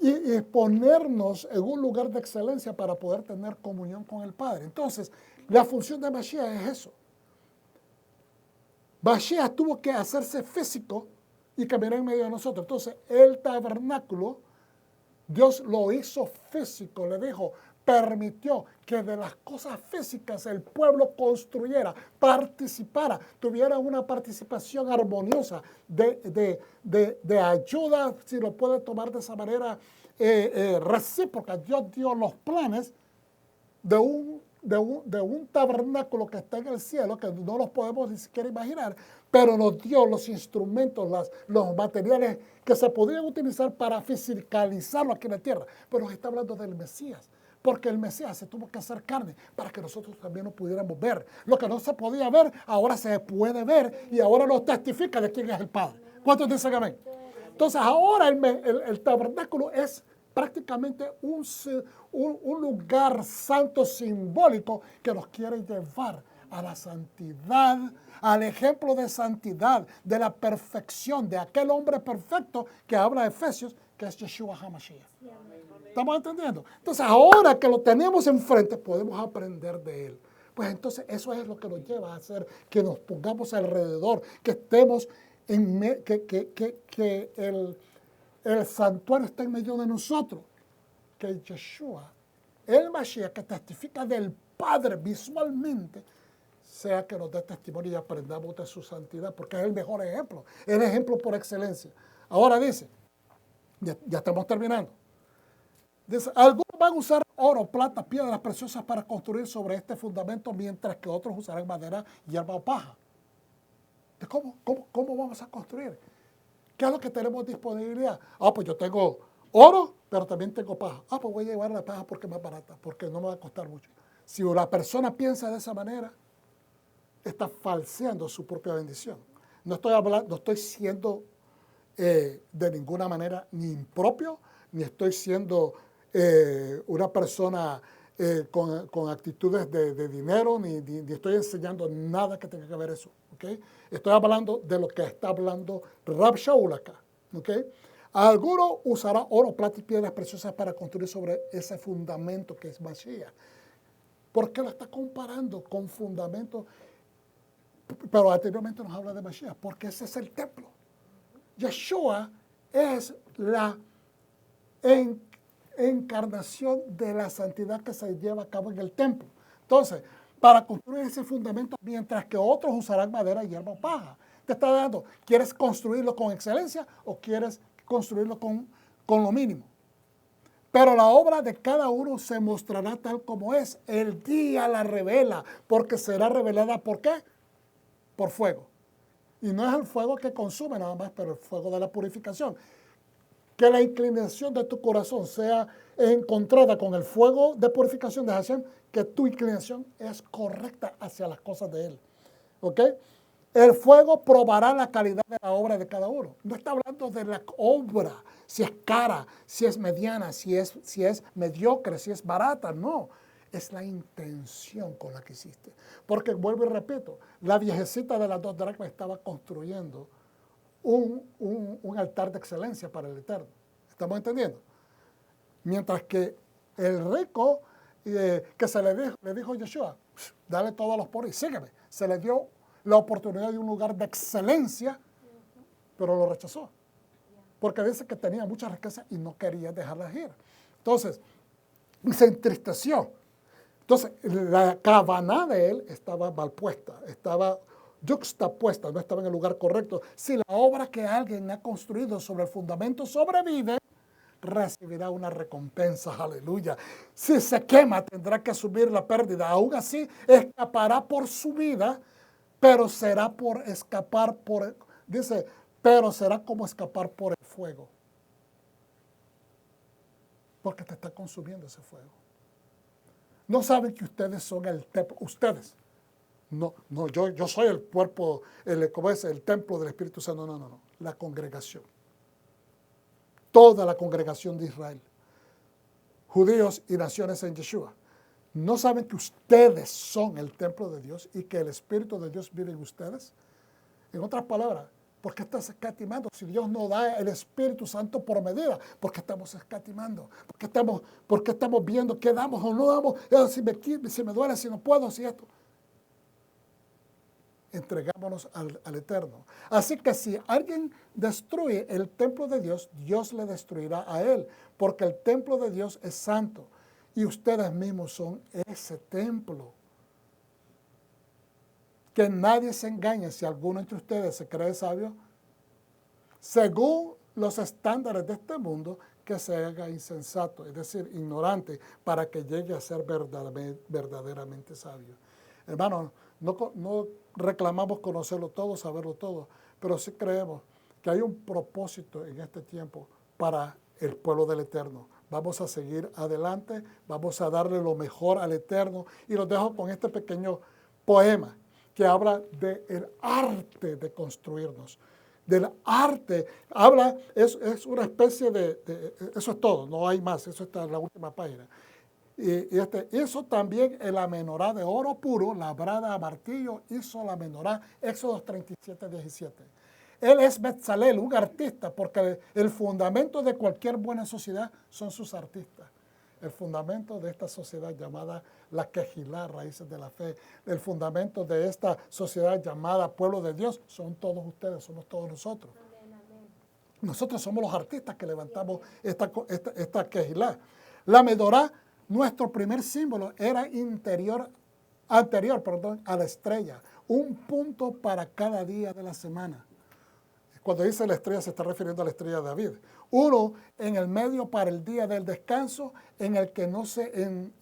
Y ponernos en un lugar de excelencia para poder tener comunión con el Padre. Entonces, la función de Mashiach es eso. Mashiach tuvo que hacerse físico y caminar en medio de nosotros. Entonces, el tabernáculo, Dios lo hizo físico, le dijo, permitió que de las cosas físicas el pueblo construyera, participara, tuviera una participación armoniosa de ayuda, si lo puede tomar de esa manera recíproca. Dios dio los planes de un tabernáculo que está en el cielo, que no los podemos ni siquiera imaginar, pero nos dio los instrumentos, los materiales que se podían utilizar para fiscalizarlo aquí en la tierra. Pero nos está hablando del Mesías, porque el Mesías se tuvo que hacer carne para que nosotros también lo pudiéramos ver. Lo que no se podía ver, ahora se puede ver y ahora nos testifica de quién es el Padre. ¿Cuántos dicen amén? Entonces ahora el tabernáculo es prácticamente un lugar santo simbólico que nos quiere llevar a la santidad, al ejemplo de santidad, de la perfección, de aquel hombre perfecto que habla de Efesios, que es Yeshua HaMashiach. ¿Estamos entendiendo? Entonces, ahora que lo tenemos enfrente, podemos aprender de él. Pues entonces, eso es lo que nos lleva a hacer que nos pongamos alrededor, que estemos que el santuario está en medio de nosotros. Que Yeshua, el Mashiach, que testifica del Padre visualmente, sea que nos dé testimonio y aprendamos de su santidad, porque es el mejor ejemplo, el ejemplo por excelencia. Ahora dice, ya estamos terminando. Dice, algunos van a usar oro, plata, piedras preciosas para construir sobre este fundamento, mientras que otros usarán madera, hierba o paja. ¿Cómo vamos a construir? ¿Qué es lo que tenemos disponibilidad? Pues yo tengo oro, pero también tengo paja. Pues voy a llevar la paja porque es más barata, porque no me va a costar mucho. Si la persona piensa de esa manera, está falseando su propia bendición. No estoy siendo de ninguna manera ni impropio, ni estoy siendo una persona con actitudes de dinero, ni estoy enseñando nada que tenga que ver eso. ¿Okay? Estoy hablando de lo que está hablando Rab Shaul acá. ¿Okay? Alguno usará oro, plata y piedras preciosas para construir sobre ese fundamento que es Mashiach. ¿Por qué lo está comparando con fundamento? Pero anteriormente nos habla de Mashiach, porque ese es el templo. Yeshua es la encarnación de la santidad que se lleva a cabo en el templo. Entonces, para construir ese fundamento, mientras que otros usarán madera, hierba o paja. Te está dando, ¿quieres construirlo con excelencia o quieres construirlo con lo mínimo? Pero la obra de cada uno se mostrará tal como es. El día la revela, porque será revelada, ¿por qué? Por fuego. Y no es el fuego que consume nada más, pero el fuego de la purificación. que la inclinación de tu corazón sea encontrada con el fuego de purificación de Hashem, que tu inclinación es correcta hacia las cosas de Él. ¿Ok? El fuego probará la calidad de la obra de cada uno. No está hablando de la obra, si es cara, si es mediana, si es mediocre, si es barata. No, es la intención con la que hiciste. Porque, vuelvo y repito, la viejecita de las 2 dracmas estaba construyendo un altar de excelencia para el Eterno. ¿Estamos entendiendo? Mientras que el rico, que le dijo a Yeshua, dale todos los pobres, sígueme. Se le dio la oportunidad de un lugar de excelencia, pero lo rechazó. Porque dice que tenía mucha riqueza y no quería dejarlas ir. Entonces, se entristeció. Entonces, la cabana de él estaba mal puesta, estaba yuxtapuesta, no estaba en el lugar correcto. Si la obra que alguien ha construido sobre el fundamento sobrevive, recibirá una recompensa, aleluya. Si se quema, tendrá que asumir la pérdida. Aún así, escapará por su vida, pero será por escapar dice, pero será como escapar por el fuego. Porque te está consumiendo ese fuego. No saben que ustedes son el templo, ustedes. No, yo soy el cuerpo, ¿cómo es? El templo del Espíritu Santo. No. La congregación. Toda la congregación de Israel. Judíos y naciones en Yeshua. ¿No saben que ustedes son el templo de Dios y que el Espíritu de Dios vive en ustedes? En otras palabras, ¿por qué estás escatimando? Si Dios no da el Espíritu Santo por medida, ¿por qué estamos escatimando? ¿Por qué estamos viendo qué damos o no damos? Si me duele, si no puedo, si esto. Entregámonos al Eterno. Así que si alguien destruye el templo de Dios, Dios le destruirá a él, porque el templo de Dios es santo y ustedes mismos son ese templo. Que nadie se engañe si alguno entre ustedes se cree sabio, según los estándares de este mundo, que se haga insensato, es decir, ignorante, para que llegue a ser verdaderamente sabio. Hermanos, no reclamamos conocerlo todo, saberlo todo, pero sí creemos que hay un propósito en este tiempo para el pueblo del Eterno. Vamos a seguir adelante, vamos a darle lo mejor al Eterno, y los dejo con este pequeño poema que habla del arte de construirnos, del arte. Es una especie eso es todo, no hay más, eso está en la última página. Hizo también en la menorá de oro puro, labrada a martillo, hizo la menorá, Éxodo 37, 17. Él es Betzalel, un artista, porque el fundamento de cualquier buena sociedad son sus artistas. El fundamento de esta sociedad llamada la Quejilá, raíces de la fe, el fundamento de esta sociedad llamada pueblo de Dios, son todos ustedes, somos todos nosotros. Nosotros somos los artistas que levantamos esta Quejilá. La menorá, nuestro primer símbolo, era anterior a la estrella, un punto para cada día de la semana. Cuando dice la estrella se está refiriendo a la estrella de David. Uno en el medio para el día del descanso, en el que no se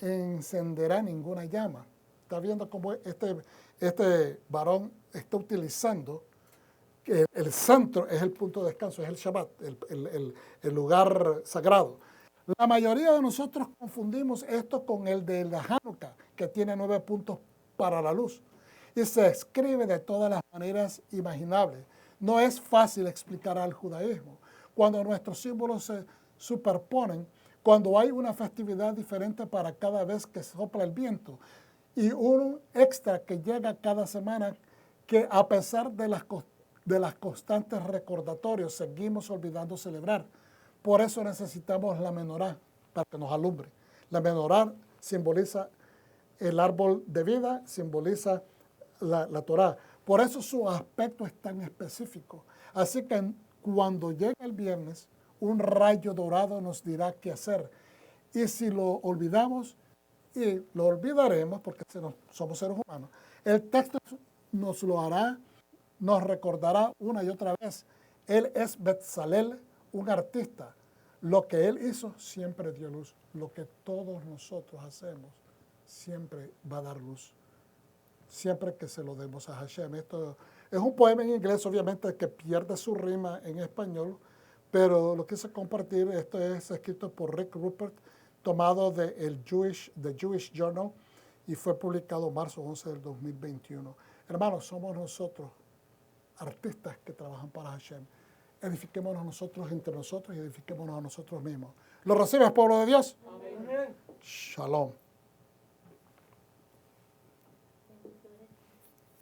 encenderá ninguna llama. Está viendo cómo este varón está utilizando que el centro es el punto de descanso, es el Shabbat, el lugar sagrado. La mayoría de nosotros confundimos esto con el de la Hanukkah, que tiene 9 puntos para la luz. Y se escribe de todas las maneras imaginables. No es fácil explicar al judaísmo. Cuando nuestros símbolos se superponen, cuando hay una festividad diferente para cada vez que sopla el viento, y un extra que llega cada semana, que a pesar de las constantes recordatorios seguimos olvidando celebrar. Por eso necesitamos la menorá, para que nos alumbre. La menorá simboliza el árbol de vida, simboliza la Torá. Por eso su aspecto es tan específico. Así que cuando llegue el viernes, un rayo dorado nos dirá qué hacer. Y si lo olvidamos, y lo olvidaremos porque somos seres humanos, el texto nos lo hará, nos recordará una y otra vez. Él es Betzalel, un artista. Lo que él hizo siempre dio luz. Lo que todos nosotros hacemos siempre va a dar luz. Siempre que se lo demos a Hashem. Esto es un poema en inglés, obviamente, que pierde su rima en español, pero lo quise compartir. Esto es escrito por Rick Rupert, tomado de The Jewish Journal, y fue publicado marzo 11 del 2021. Hermanos, somos nosotros, artistas que trabajan para Hashem. Edifiquémonos nosotros entre nosotros y edifiquémonos a nosotros mismos. ¿Lo recibes, pueblo de Dios? Amén. Shalom.